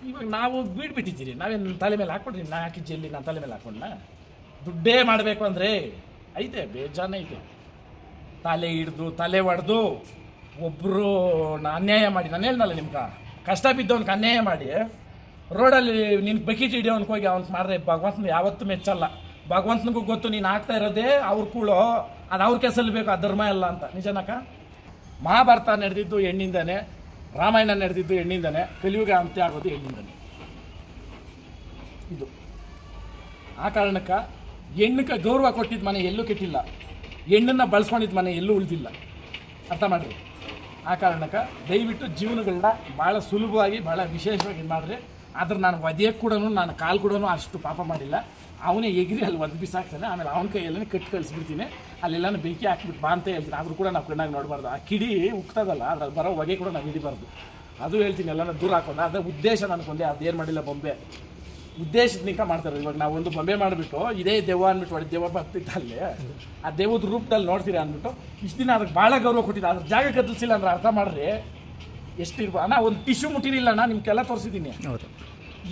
ಇವಾಗ ನಾವು ಬಿಟ್ಬಿಟ್ಟಿದ್ದೀರಿ. ನಾವೇನು ತಲೆ ಮೇಲೆ ಹಾಕ್ಕೊಡ್ರಿ, ನಾ ಹಾಕಿ ಜಲ್ಲಿ ನಾನು ತಲೆ ಮೇಲೆ ಹಾಕ್ಕೊಂಡ ದುಡ್ಡೇ ಮಾಡಬೇಕು ಅಂದರೆ ಐತೆ, ಬೇಜಾನ ಐತೆ. ತಲೆ ಹಿಡ್ದು ತಲೆ ಹೊಡೆದು ಒಬ್ಬರು ಅನ್ಯಾಯ ಮಾಡಿ, ನಾನು ಹೇಳ್ದಲ್ಲ ನಿಮ್ಗೆ, ಕಷ್ಟ ಬಿದ್ದವನ್ಗೆ ಅನ್ಯಾಯ ಮಾಡಿ ರೋಡಲ್ಲಿ ನಿನ್ಗೆ ಬಕೀಟ್ ಹಿಡಿಯೋನ್ಗೆ ಹೋಗಿ ಅವ್ನಿಗೆ ಮಾಡಿದ್ರೆ ಭಗವಂತನ ಯಾವತ್ತೂ ಮೆಚ್ಚಲ್ಲ. ಭಗವಂತನಿಗೂ ಗೊತ್ತು ನೀನು ಆಗ್ತಾ ಇರೋದೇ ಅವ್ರ ಕೂಳು, ಅದು ಅವ್ರಿಗೆ ಸಲ್ಲಬೇಕು, ಆ ಧರ್ಮ ಎಲ್ಲ ಅಂತ. ನಿಜನಕ್ಕ? ಮಹಾಭಾರತ ನಡೆದಿದ್ದು ಹೆಣ್ಣಿಂದನೇ, ರಾಮಾಯಣ ನಡೆದಿದ್ದು ಹೆಣ್ಣಿಂದನೇ, ಕಲಿಯುಗ ಅಂತ್ಯ ಆಗೋದು ಹೆಣ್ಣಿಂದನೇ. ಇದು ಆ ಕಾರಣಕ್ಕೆ ಹೆಣ್ಣಕ್ಕೆ ಗೌರವ ಕೊಟ್ಟಿದ್ದ ಮನೆ ಎಲ್ಲೂ ಕೆಟ್ಟಿಲ್ಲ, ಹೆಣ್ಣನ್ನು ಬಳಸ್ಕೊಂಡಿದ್ದ ಮನೆ ಎಲ್ಲೂ ಉಳಿದಿಲ್ಲ. ಅರ್ಥ ಮಾಡಿರಿ. ಆ ಕಾರಣಕ್ಕೆ ದಯವಿಟ್ಟು ಜೀವನಗಳನ್ನ ಭಾಳ ಸುಲಭವಾಗಿ ಭಾಳ ವಿಶೇಷವಾಗಿ ಇದು ಮಾಡಿರಿ. ಆದ್ರೆ ನಾನು ಒದೆಯಕ್ಕೆ ಕೂಡ ನಾನು ಕಾಲು ಕೂಡ ಅಷ್ಟು ಪಾಪ ಮಾಡಿಲ್ಲ. ಅವನೇ ಎಗಿರಿ ಅಲ್ಲಿ ಒದ್ದು ಬಿಸಾಕ್ತಾನೆ. ಆಮೇಲೆ ಅವನ ಕೈಯಲ್ಲೇ ಕಟ್ಟಿ ಕಳಿಸ್ಬಿಡ್ತೀನಿ, ಅಲ್ಲೆಲ್ಲ ಬೆಂಕಿ ಹಾಕ್ಬಿಟ್ಟು ಬಾ ಅಂತ ಹೇಳ್ತೀನಿ. ಆದರೂ ಕೂಡ ನಾವು ಕಣ್ಣಾಗಿ ನೋಡಬಾರ್ದು. ಆ ಕಿಡಿ ಉಕ್ತದಲ್ಲ, ಅದ್ರಲ್ಲಿ ಬರೋ ಹೊಗೆ ಕೂಡ ನಾವು ಹಿಡಿಬಾರ್ದು. ಅದು ಹೇಳ್ತೀನಿ, ಎಲ್ಲನ ದೂರ ಹಾಕೋದು. ಅದೇ ಉದ್ದೇಶ ನನಗೊಂದೇ, ಅದೇನು ಮಾಡಿಲ್ಲ ಬೊಂಬೆ ಉದ್ದೇಶದ ನಿಂಕ ಮಾಡ್ತಾರೆ. ಇವಾಗ ನಾವು ಒಂದು ಬೊಂಬೆ ಮಾಡಿಬಿಟ್ಟು ಇದೇ ದೆವ್ವ ಅಂದ್ಬಿಟ್ಟು ಒಳ್ಳೆ ದೆವ್ವ ಬರ್ತಿತ್ತು ಅಲ್ಲಿ, ಆ ದೆವ್ವದ ರೂಪದಲ್ಲಿ ನೋಡ್ತೀರಾ ಅಂದ್ಬಿಟ್ಟು ಇಷ್ಟು ದಿನ ಅದಕ್ಕೆ ಭಾಳ ಗೌರವ ಕೊಟ್ಟಿದ್ದೆ. ಅದ್ರ ಜಾಗ ಕದಲಿಸಿಲ್ಲ ಅಂದ್ರೆ ಅರ್ಥ ಮಾಡ್ರಿ ಎಷ್ಟು ಇರ್ಬೋದು. ಅಣ್ಣ ಒಂದು ಟಿಶ್ಯೂ ಮುಟ್ಟಿನಿಲ್ಲ ಅಣ್ಣ, ನಿಮ್ಗೆಲ್ಲ ತೋರಿಸಿದ್ದೀನಿ. ಹೌದು,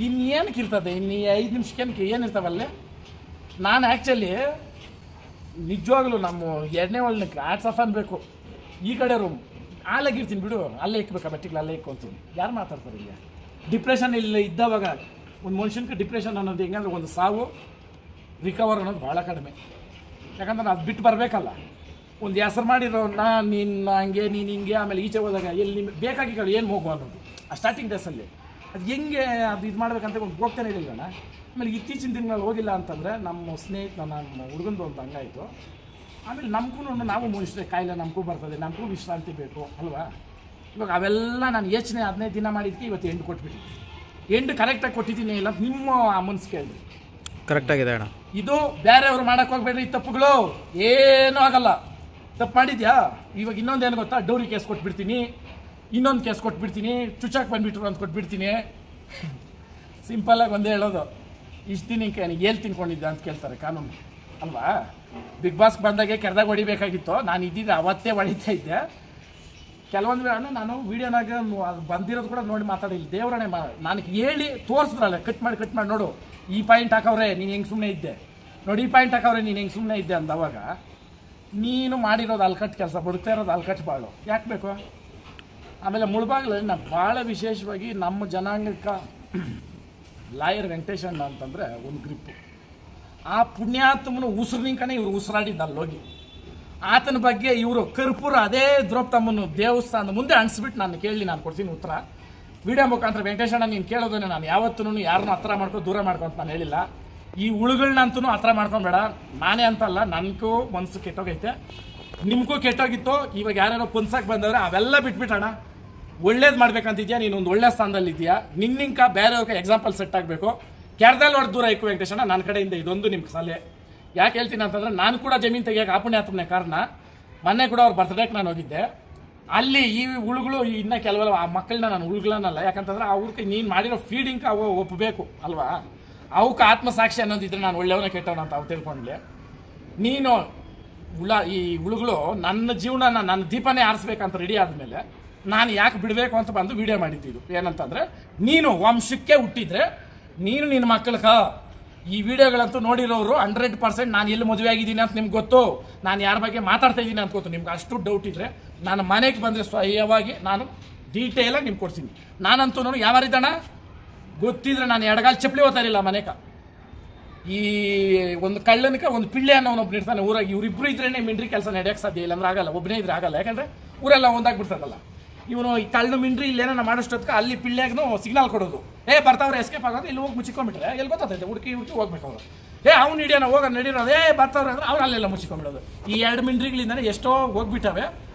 ಇನ್ನೇನಕ್ಕೆ ಇರ್ತದೆ, ಇನ್ನು 5 ನಿಮಿಷಕ್ಕೆ ಏನಿರ್ತಾವಲ್ಲೇ. ನಾನು ಆ್ಯಕ್ಚುಲಿ ನಿಜವಾಗ್ಲೂ ನಮ್ಮ 2ನೇ ಒಳಕ್ಕೆ ಆಟ್ಸ್ ಆಫ್ ಅನ್ಬೇಕು. ಈ ಕಡೆ ರೂಮ್ ಅಲ್ಲಾಗಿರ್ತೀನಿ ಬಿಡು, ಅಲ್ಲೇ ಇಕ್ಬೇಕಾ ಬಟ್ಟೆಗಳು ಅಲ್ಲೇ ಇಕ್ಕೊಂತೀನಿ. ಯಾರು ಮಾತಾಡ್ತಾರೆ ಈಗ? ಡಿಪ್ರೆಷನ್ ಇಲ್ಲಿ ಇದ್ದವಾಗ ಒಂದು ಮನುಷ್ಯನಿಗೆ ಡಿಪ್ರೆಷನ್ ಅನ್ನೋದು ಹೆಂಗಂದ್ರೆ ಒಂದು ಸಾವು ರಿಕವರ್ ಅನ್ನೋದು ಭಾಳ ಕಡಿಮೆ. ಯಾಕಂದ್ರೆ ನಾನು ಅದು ಬಿಟ್ಟು ಬರಬೇಕಲ್ಲ. ಒಂದು ಹೆಸರು ಮಾಡಿರೋ ನೀನು ಹಂಗೆ ನೀನು ಹಿಂಗೆ, ಆಮೇಲೆ ಈಚೆ ಹೋದಾಗ ಎಲ್ಲಿ ನಿಮ್ಗೆ ಬೇಕಾಗಿ ಕಡೆ ಏನು ಹೋಗು ಅನ್ನೋದು ಆ ಸ್ಟಾರ್ಟಿಂಗ್ ಡೇಸಲ್ಲಿ ಅದು ಹೆಂಗೆ ಅದು ಇದು ಮಾಡ್ಬೇಕಂತ ಒಂದು ಹೋಗ್ತಾನೆ ಇರಲಿಲ್ಲ. ಆಮೇಲೆ ಇತ್ತೀಚಿನ ದಿನಗಳಲ್ಲಿ ಹೋಗಿಲ್ಲ ಅಂತಂದರೆ ನಮ್ಮ ಸ್ನೇಹಿತ ನಮ್ಮ ಹುಡುಗಂದು ಒಂದು ಹಂಗಾಯಿತು. ಆಮೇಲೆ ನಮಗೂ ನಾವು ಮನುಷ್ಯರೇ, ಕಾಯಿಲೆ ನಮಗೂ ಬರ್ತದೆ, ನಮಗೂ ವಿಶ್ರಾಂತಿ ಬೇಕು ಅಲ್ವಾ. ಇವಾಗ ಅವೆಲ್ಲ ನಾನು ಯೋಚನೆ 15 ದಿನ ಮಾಡಿದ್ದಕ್ಕೆ ಇವತ್ತು ಎಂಡು ಕೊಟ್ಬಿಟ್ಟಿದ್ದೆ. ಎಂಡು ಕರೆಕ್ಟಾಗಿ ಕೊಟ್ಟಿದ್ದೀನಿ ಇಲ್ಲ ನಿಮ್ಮ ಆ ಮನ್ಸು ಕೇಳಿದ್ರಿ ಕರೆಕ್ಟಾಗಿದೆ ಅಣ್ಣ. ಇದು ಬೇರೆಯವ್ರು ಮಾಡೋಕ್ಕೆ ಹೋಗ್ಬೇಡ್ರಿ ಈ ತಪ್ಪುಗಳು, ಏನೂ ಆಗಲ್ಲ. ತಪ್ಪು ಮಾಡಿದ್ಯಾ ಇವಾಗ ಇನ್ನೊಂದೇನು ಗೊತ್ತಾ, ಡೌರಿ ಕೇಸ್ ಕೊಟ್ಬಿಡ್ತೀನಿ, ಇನ್ನೊಂದು ಕೇಸ್ ಕೊಟ್ಬಿಡ್ತೀನಿ, ಚುಚ್ಚಾಕ್ ಬಂದುಬಿಟ್ರು ಅಂತ ಕೊಟ್ಬಿಡ್ತೀನಿ. ಸಿಂಪಲ್ಲಾಗಿ ಒಂದೇ ಹೇಳೋದು, ಇಷ್ಟು ದಿನಕ್ಕೆ ಏನು ತಿನ್ಕೊಂಡಿದ್ದೆ ಅಂತ ಕೇಳ್ತಾರೆ ಕಾನೂನು ಅಲ್ವಾ. ಬಿಗ್ ಬಾಸ್ ಬಂದಾಗೆ ಕೆರೆದಾಗ ಹೊಡಿಬೇಕಾಗಿತ್ತು, ನಾನು ಇದ್ದಿದ್ದೆ ಅವತ್ತೇ ಹೊಡಿತಾ ಇದ್ದೆ. ಕೆಲವೊಂದು ಅಣ್ಣ ನಾನು ವೀಡಿಯೋನಾಗ ಅದು ಬಂದಿರೋದು ಕೂಡ ನೋಡಿ ಮಾತಾಡಿಲ್ಲ. ದೇವರಣೆ ನನಗೆ ಹೇಳಿ ತೋರಿಸಿದ್ರಲ್ಲ, ಕಟ್ ಮಾಡಿ ನೋಡು ಈ ಪಾಯಿಂಟ್ ಹಾಕವ್ರೆ ನೀನು ಹೆಂಗೆ ಸುಮ್ಮನೆ ಇದ್ದೆ, ನೋಡಿ ಈ ಪಾಯಿಂಟ್ ಹಾಕವ್ರೆ ನೀನು ಹೆಂಗೆ ಸುಮ್ಮನೆ ಇದ್ದೆ ಅಂದವಾಗ ನೀನು ಮಾಡಿರೋದು ಅಲ್ಕಟ್ಟು ಕೆಲಸ, ಬದುಕ್ತಾ ಇರೋದು ಅಲ್ಕಟ್ಟು ಬಾಳು ಯಾಕೆ ಬೇಕು. ಆಮೇಲೆ ಮುಳುಬಾಗ್ಲಲ್ಲಿ ನಾನು ಭಾಳ ವಿಶೇಷವಾಗಿ ನಮ್ಮ ಜನಾಂಗಕ್ಕೆ ಲಾಯರ್ ವೆಂಕಟೇಶಣ್ಣ ಅಂತಂದರೆ ಒಂದು ಗ್ರಿಪ್ಪು. ಆ ಪುಣ್ಯಾತ್ಮನ ಉಸಿರಿನಿಂಕನೇ ಇವರು ಉಸಿರಾಡಿದ್ದಲ್ಲೋಗಿ ಆತನ ಬಗ್ಗೆ ಇವರು ಕರ್ಪೂರ ಅದೇ ದ್ರೌಪದಮ್ಮನ ದೇವಸ್ಥಾನದ ಮುಂದೆ ಅಣಿಸ್ಬಿಟ್ಟು ನಾನು ಕೇಳಿ ನಾನು ಕೊಡ್ತೀನಿ ಉತ್ತರ. ವಿಡಿಯೋ ಮುಖಾಂತರ ವೆಂಕಟೇಶಣ್ಣ ನೀನು ಕೇಳೋದನ್ನೇ ನಾನು ಯಾವತ್ತೂ ಯಾರನ್ನೂ ಹತ್ರ ಮಾಡ್ಕೊ ದೂರ ಮಾಡ್ಕೊಂತ ನಾನು ಹೇಳಿಲ್ಲ. ಈ ಉಳುಗಳನ್ನಂತೂ ಹತ್ರ ಮಾಡ್ಕೊಬೇಡ, ನಾನೇ ಅಂತಲ್ಲ, ನನಗೂ ಮನಸ್ಸು ಕೆಟ್ಟೋಗೈತೆ, ನಿಮಗೂ ಕೆಟ್ಟೋಗಿತ್ತು. ಇವಾಗ ಯಾರ್ಯಾರೋ ಪುನ್ಸಕ್ಕೆ ಬಂದವ್ರೆ ಅವೆಲ್ಲ ಬಿಟ್ಬಿಟ್ಟಣ. ಒಳ್ಳೇದು ಮಾಡ್ಬೇಕಂತಿದ್ಯಾ, ನೀನೊಂದು ಒಳ್ಳೆ ಸ್ಥಾನದಲ್ಲಿದ್ದೀಯಾ, ನಿನ್ನಿಂಕ ಬೇರೆಯವ್ರಿಗೆ ಎಕ್ಸಾಂಪಲ್ ಸೆಟ್ ಆಗಬೇಕು. ಕೆರದಲ್ಲಿ ಹೊಡೆದು ದೂರ ಇಕ್ಕು ವೆಂಕಟೇಶಣ್ಣ, ನನ್ನ ಕಡೆಯಿಂದ ಇದೊಂದು ನಿಮ್ಗೆ ಸಲಹೆ. ಯಾಕೆ ಹೇಳ್ತೀನಿ ಅಂತಂದರೆ ನಾನು ಕೂಡ ಜಮೀನು ತೆಗಿಯೋಕೆ ಆಪುಣ್ಯಾತ್ಮನೇ ಕಾರಣ. ಮೊನ್ನೆ ಕೂಡ ಅವ್ರ ಬರ್ತ್ಡೇಗೆ ನಾನು ಹೋಗಿದ್ದೆ. ಅಲ್ಲಿ ಈ ಹುಳುಗಳು ಇನ್ನೂ ಕೆಲವೆಲ್ಲ ಆ ಮಕ್ಕಳನ್ನ ನಾನು ಹುಳುಗಳನ್ನಲ್ಲ, ಯಾಕಂತಂದ್ರೆ ಅವ್ರಿಗೆ ನೀನು ಮಾಡಿರೋ ಫೀಡಿಂಗ್ ಅವು ಒಪ್ಪಬೇಕು ಅಲ್ವಾ. ಅವಕ್ಕೆ ಆತ್ಮಸಾಕ್ಷಿ ಅನ್ನೋದಿದ್ರೆ ನಾನು ಒಳ್ಳೆಯವನೇ ಕೆಟ್ಟವನ ಅಂತ ಅವು ತಿಳ್ಕೊಂಡ್ಲಿ. ನೀನು ಈ ಹುಳುಗಳು ನನ್ನ ಜೀವನನ ನನ್ನ ದೀಪನೇ ಆರಿಸ್ಬೇಕಂತ ರೆಡಿ ಆದಮೇಲೆ ನಾನು ಯಾಕೆ ಬಿಡಬೇಕು ಅಂತ ಬಂದು ವಿಡಿಯೋ ಮಾಡಿದ್ದು. ಏನಂತಂದರೆ ನೀನು ವಂಶಕ್ಕೆ ಹುಟ್ಟಿದ್ರೆ ನೀನು ನಿನ್ನ ಮಕ್ಕಳಿಗೆ ಈ ವಿಡಿಯೋಗಳಂತೂ ನೋಡಿರೋರು 100% ನಾನು ಎಲ್ಲಿ ಮದುವೆ ಆಗಿದ್ದೀನಿ ಅಂತ ನಿಮ್ಗೆ ಗೊತ್ತು, ನಾನು ಯಾರ ಬಗ್ಗೆ ಮಾತಾಡ್ತಾ ಇದ್ದೀನಿ ಅಂತ ಗೊತ್ತು. ನಿಮ್ಗೆ ಅಷ್ಟು ಡೌಟ್ ಇದ್ದರೆ ನಾನು ಮನೆಗೆ ಬಂದರೆ ಸ್ವಯವಾಗಿ ನಾನು ಡೀಟೇಲಾಗಿ ನಿಮ್ಗೆ ಕೊಡ್ತೀನಿ. ನಾನಂತೂ ಯಾವಾರಿದ್ದಣ್ಣ ಗೊತ್ತಿದ್ರೆ ನಾನು ಎಡಗಾಲು ಚಪ್ಪಲಿ ಓದ್ತಾ ಇರಲಿಲ್ಲ ಮನೆಗೆ. ಈ ಒಂದು ಕಳ್ಳನಕ್ಕೆ ಒಂದು ಪಿಳ್ಳೆ ಅನ್ನೋನೊಬ್ಬನು ಇರ್ತಾನೆ ಊರಾಗಿ, ಇವರಿಬ್ಬರು ಇದ್ರೇ ಮಿಂಡ್ರಿ ಕೆಲಸ ನಡೆಯೋಕ್ಕೆ ಸಾಧ್ಯ ಇಲ್ಲ, ಅಂದ್ರೆ ಆಗಲ್ಲ, ಒಬ್ಬನೇ ಇದ್ರೆ ಆಗಲ್ಲ. ಯಾಕಂದರೆ ಊರೆಲ್ಲ ಒಂದಾಗ್ಬಿಡ್ತದಲ್ಲ. ಇವನು ಈ ಕಳ್ಳು ಮಿಂಡ್ರಿ ಇಲ್ಲೇನೋ ಮಾಡೋಷ್ಟೊತ್ತಿಗೆ ಅಲ್ಲಿ ಪಿಳ್ಳೆಗೂ ಸಿಗ್ನಲ್ ಕೊಡೋದು, ಬರ್ತಾವ್ರೆ ಎಸ್ಕೇಪ್ ಆಗೋದು, ಇಲ್ಲಿ ಹೋಗಿ ಮುಚ್ಚಿಕೊಂಡ್ಬಿಟ್ರೆ ಎಲ್ಲಿ ಗೊತ್ತಾಗ್ತೈತೆ, ಹುಡುಕಿ ಹೋಗ್ಬೇಕು ಅವರು. ಅವ್ನು ಹಿಡಿಯೋಣ ಹೋಗ ನಡೀರೋದು, ಬರ್ತಾವ್ರೆ ಅಂದ್ರೆ ಅವ್ರು ಅಲ್ಲೆಲ್ಲ ಮುಚ್ಚಿಕೊಂಡ್ಬಿಡೋದು. ಈ 2 ಮಿಂಡ್ರಿಗಳಿಂದನೇ ಎಷ್ಟೋ ಹೋಗ್ಬಿಟ್ಟವೆ.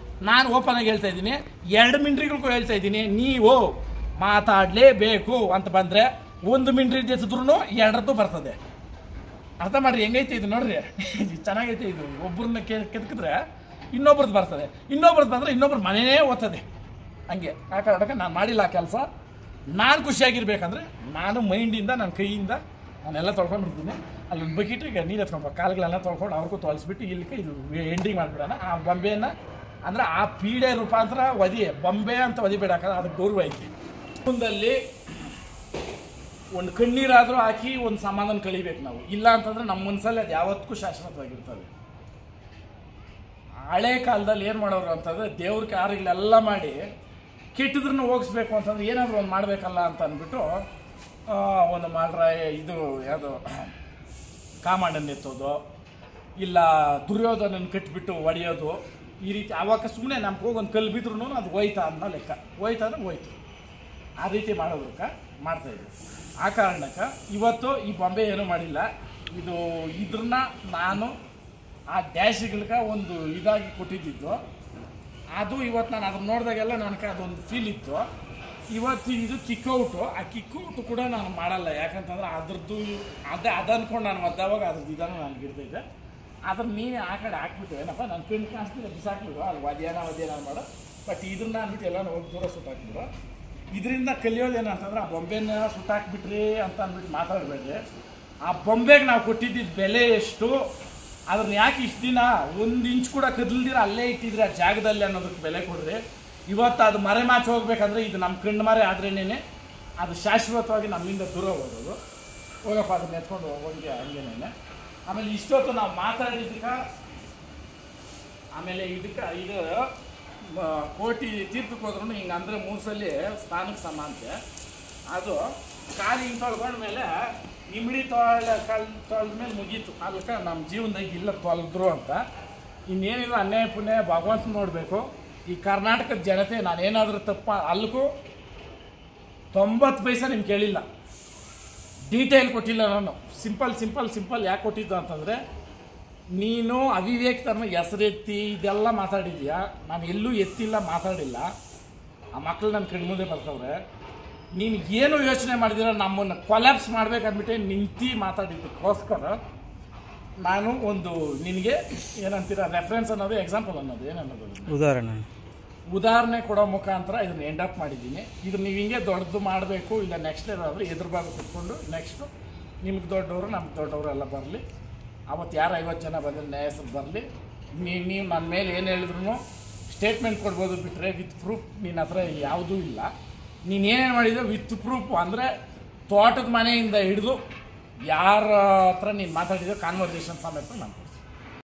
ನಾನು ಓಪನ್ ಆಗಿ ಹೇಳ್ತಾ ಇದ್ದೀನಿ, 2 ಮಿಂಡ್ರಿಗಳಿಗೂ ಹೇಳ್ತಾ ಇದ್ದೀನಿ, ನೀವು ಮಾತಾಡಲೇಬೇಕು ಅಂತ ಬಂದರೆ 1 ಮಿಂಡ್ರಿ ಜೊತೆದ್ರೂ 2ರದ್ದು ಬರ್ತದೆ. ಅರ್ಥ ಮಾಡ್ರಿ ಹೆಂಗೈತೆ ಇದು, ನೋಡ್ರಿ ಚೆನ್ನಾಗೈತೆ ಇದು. ಒಬ್ಬರನ್ನ ಕೆದಕಿದ್ರೆ ಇನ್ನೊಬ್ರದ್ದು ಬರ್ತದೆ, ಇನ್ನೊಬ್ರದ್ದು ಬಂದರೆ ಇನ್ನೊಬ್ರ ಮನೆಯೇ ಓದ್ತದೆ. ಹಂಗೆ ಆ ಕಾರಣಕ್ಕೆ ನಾನು ಮಾಡಿಲ್ಲ ಆ ಕೆಲಸ. ನಾನು ಖುಷಿಯಾಗಿರ್ಬೇಕಂದ್ರೆ ನಾನು ಮೈಂಡಿಂದ ನನ್ನ ಕೈಯಿಂದ ನಾನೆಲ್ಲ ತೊಳ್ಕೊಂಡಿರ್ತೀನಿ. ಅಲ್ಲೊಂದು ಬಕೆಟ್ ಈಗ ನೀರು ಎತ್ಕೊಂಡು ಕಾಲುಗಳೆಲ್ಲ ತೊಳ್ಕೊಂಡು ಅವ್ರಿಗೂ ತೊಳೆಸ್ಬಿಟ್ಟು ಇಲ್ಲಿಗೆ ಇದು ಎಂಡಿಂಗ್ ಮಾಡಿಬಿಡೋಣ. ಆ ಬೊಂಬೆಯನ್ನು ಅಂದರೆ ಆ ಪೀಡೆ ರೂಪಾಂತರ ಬೊಂಬೆ ಅಂತ ಒದಿಬೇಡಾಕಂದ್ರೆ ಅದಕ್ಕೆ ಗೌರವ ಐತಿ. ಮುಂದಲ್ಲಿ ಒಂದು ಕಣ್ಣೀರಾದರೂ ಹಾಕಿ ಒಂದು ಸಮಾಧಾನ ಕಳಿಬೇಕು ನಾವು. ಇಲ್ಲ ಅಂತಂದರೆ ನಮ್ಮ ಮನಸ್ಸಲ್ಲಿ ಅದು ಯಾವತ್ತೂ ಶಾಶ್ವತವಾಗಿರ್ತದೆ. ಹಳೆ ಕಾಲದಲ್ಲಿ ಏನು ಮಾಡೋರು ಅಂತಂದರೆ ದೇವ್ರ ಕಾರ್ಯಗಳೆಲ್ಲ ಮಾಡಿ ಕೆಟ್ಟದ್ರನ್ನ ಹೋಗಿಸ್ಬೇಕು ಅಂತಂದ್ರೆ ಏನಾದರೂ ಒಂದು ಮಾಡಬೇಕಲ್ಲ ಅಂತ ಅಂದ್ಬಿಟ್ಟು ಒಂದು ಮಾಡ್ರೆ ಇದು ಯಾವುದು ಕಾಮಾಂಡನ್ನು ಎತ್ತೋದು, ಇಲ್ಲ ದುರ್ಯೋಧನನ್ನು ಕಟ್ಟಿಬಿಟ್ಟು ಹೊಡೆಯೋದು, ಈ ರೀತಿ. ಆವಾಗ ಸುಮ್ಮನೆ ನಮ್ಗೆ ಹೋಗಿ ಒಂದು ಕಲ್ಲು ಬಿದ್ರೂ ಅದು ಹೋಯ್ತಾ ಅನ್ನೋ ಲೆಕ್ಕ, ಹೋಯ್ತಾ ಅಂದ್ರೆ ಹೋಯ್ತು, ಆ ರೀತಿ ಮಾಡೋದಕ್ಕೆ ಮಾಡ್ತಾಯಿದ್ರು. ಆ ಕಾರಣಕ್ಕೆ ಇವತ್ತು ಈ ಬೊಂಬೆ ಏನೂ ಮಾಡಿಲ್ಲ. ಇದ್ರನ್ನ ನಾನು ಆ ಡ್ಯಾಶ್ಗಳಿಗೆ ಒಂದು ಇದಾಗಿ ಕೊಟ್ಟಿದ್ದು. ಅದು ಇವತ್ತು ನಾನು ಅದನ್ನ ನೋಡಿದಾಗೆಲ್ಲ ನನಗೆ ಅದೊಂದು ಫೀಲ್ ಇತ್ತು. ಇವತ್ತು ಇದು ಕಿಕ್ಔಟು, ಆ ಕಿಕ್ಔಟು ಕೂಡ ನಾನು ಮಾಡಲ್ಲ. ಯಾಕಂತಂದ್ರೆ ಅದ್ರದ್ದು ಅದು ಅಂದ್ಕೊಂಡು ನಾನು ಒದ್ದಾವಾಗ ಅದ್ರದ್ದು ಇದನ್ನು ನಾನು ಗಿಡ್ತೈತೆ. ಅದ್ರ ನೀನೇ ಆ ಕಡೆ ಹಾಕ್ಬಿಟ್ಟು ಏನಪ್ಪ ನಾನು ಕಣ್ಣು ಕಾಣಿಸ್ತಿಲ್ಲ ಬಿಸಾಕ್ಬಿಡು, ಅದು ಒದೇನ ಮಾಡು. ಬಟ್ ಇದನ್ನ ಅಂದ್ಬಿಟ್ಟು ಎಲ್ಲ ಹೋಗಿ ದೂರ ಸುಟ್ಟಾಕ್ಬಿಡು. ಇದರಿಂದ ಕಲಿಯೋದೇನಂತಂದ್ರೆ ಆ ಬೊಂಬೆನ ಸುಟ್ಟಾಕ್ಬಿಟ್ರಿ ಅಂತ ಅಂದ್ಬಿಟ್ಟು ಮಾತಾಡಬೇಡ್ರಿ. ಆ ಬೊಂಬೆಗೆ ನಾವು ಕೊಟ್ಟಿದ್ದಿದ್ದು ಬೆಲೆ ಎಷ್ಟು, ಅದನ್ನ ಯಾಕೆ ಇಷ್ಟು ದಿನ 1 ಇಂಚ್ ಕೂಡ ಕದಲ್ದಿರ ಅಲ್ಲೇ ಇಟ್ಟಿದ್ರೆ ಆ ಜಾಗದಲ್ಲಿ ಅನ್ನೋದಕ್ಕೆ ಬೆಲೆ ಕೊಡ್ರಿ. ಇವತ್ತು ಅದು ಮರೆಮಾಚಿ ಹೋಗ್ಬೇಕಂದ್ರೆ ಇದು ನಮ್ಮ ಕಣ್ಣು ಮರೆ ಆದ್ರೇನೆ ಅದು ಶಾಶ್ವತವಾಗಿ ನಮ್ಮಿಂದ ದೂರ ಹೋಗೋದು. ಹೋಗಪ್ಪ ಅದನ್ನ ಎತ್ಕೊಂಡು ಹೋಗೋಂಗೆ ಹಂಗೇನೆ. ಆಮೇಲೆ ಇಷ್ಟೊತ್ತು ನಾವು ಮಾತಾಡಿದ್ದಕ್ಕೆ ಆಮೇಲೆ ಇದು ಕೋಟಿ ತೀರ್ಥಕ್ಕೆ ಹೋದ್ರೂ ಹಿಂಗೆ ಅಂದರೆ 3 ಸಲ ಸ್ಥಾನಕ್ಕೆ ಸಮ ಅಂತೆ. ಅದು ಕಾಲು ಹಿಂಗೆ ತೊಳ್ಕೊಂಡ್ಮೇಲೆ ಇಮ್ಡಿ ತೊಳೆದ್ಮೇಲೆ ಮುಗೀತು. ಅದಕ್ಕೆ ನಮ್ಮ ಜೀವನದಾಗ ಇಲ್ಲ ತೊಳೆದ್ರು ಅಂತ. ಇನ್ನೇನಿದ್ರು ಅನ್ಯಾಯ ಪುಣ್ಯ ಭಗವಂತ ನೋಡಬೇಕು. ಈ ಕರ್ನಾಟಕದ ಜನತೆ ನಾನೇನಾದರೂ ತಪ್ಪ ಅಲ್ಲಿಗೂ 90 ಪೈಸೆ ನಿಮ್ಗೆ ಕೇಳಿಲ್ಲ, ಡೀಟೇಲ್ ಕೊಟ್ಟಿಲ್ಲ. ನಾನು ಸಿಂಪಲ್ ಯಾಕೆ ಕೊಟ್ಟಿದ್ದು ಅಂತಂದರೆ ನೀನು ಅವಿವೇಕತನ ಹೆಸರೆತ್ತಿ ಇದೆಲ್ಲ ಮಾತಾಡಿದ್ಯಾ. ನಾನು ಎಲ್ಲೂ ಎತ್ತಿಲ್ಲ, ಮಾತಾಡಿಲ್ಲ. ಆ ಮಕ್ಕಳು ನನ್ನ ಕಣ್ಮುಂದೆ ಬರ್ತವ್ರೆ. ನೀನು ಏನು ಯೋಚನೆ ಮಾಡಿದಿರ ನಮ್ಮನ್ನು ಕೊಲ್ಯಾಪ್ಸ್ ಮಾಡ್ಬೇಕಂದ್ಬಿಟ್ಟೆ ನಿಂತು ಮಾತಾಡಿದ್ದಕ್ಕೋಸ್ಕರ ನಾನು ಒಂದು ನಿನಗೆ ಏನಂತೀರ ರೆಫರೆನ್ಸ್ ಅನ್ನೋದು, ಎಕ್ಸಾಂಪಲ್ ಅನ್ನೋದು, ಏನನ್ನೋದು ಉದಾಹರಣೆ ಕೊಡೋ ಮುಖಾಂತರ ಇದನ್ನು ಎಂಡ್ ಅಪ್ ಮಾಡಿದ್ದೀನಿ. ಇದು ನೀವು ಹಿಂಗೆ ದೊಡ್ಡದು ಮಾಡಬೇಕು, ಇಲ್ಲ ನೆಕ್ಸ್ಟ್ ಏನಾದರೂ ಎದುರು ಭಾಗ ಕುತ್ಕೊಂಡು ನೆಕ್ಸ್ಟು ನಿಮ್ಗೆ ದೊಡ್ಡವರು ನಮ್ಗೆ ದೊಡ್ಡವರು ಎಲ್ಲ ಬರಲಿ. ಅವತ್ತು ಯಾರು 50 ಜನ ಬಂದರೆ ನ್ಯಾಯಸ್ಥರು ಬರಲಿ. ನೀವು ನನ್ನ ಮೇಲೆ ಏನು ಹೇಳಿದ್ರು ಸ್ಟೇಟ್ಮೆಂಟ್ ಕೊಡ್ಬೋದು, ಬಿಟ್ಟರೆ ವಿತ್ ಪ್ರೂಫ್ ನಿನ್ನ ಹತ್ರ ಯಾವುದೂ ಇಲ್ಲ. ನೀನು ಏನೇನು ಮಾಡಿದ್ರು ವಿತ್ ಪ್ರೂಫ್ ಅಂದರೆ ತೋಟದ ಮನೆಯಿಂದ ಹಿಡಿದು ಯಾರ ಹತ್ರ ನೀನು ಮಾತಾಡಿದ್ರು ಕಾನ್ವರ್ಸೇಷನ್ ಸಮೇತ ನಾನು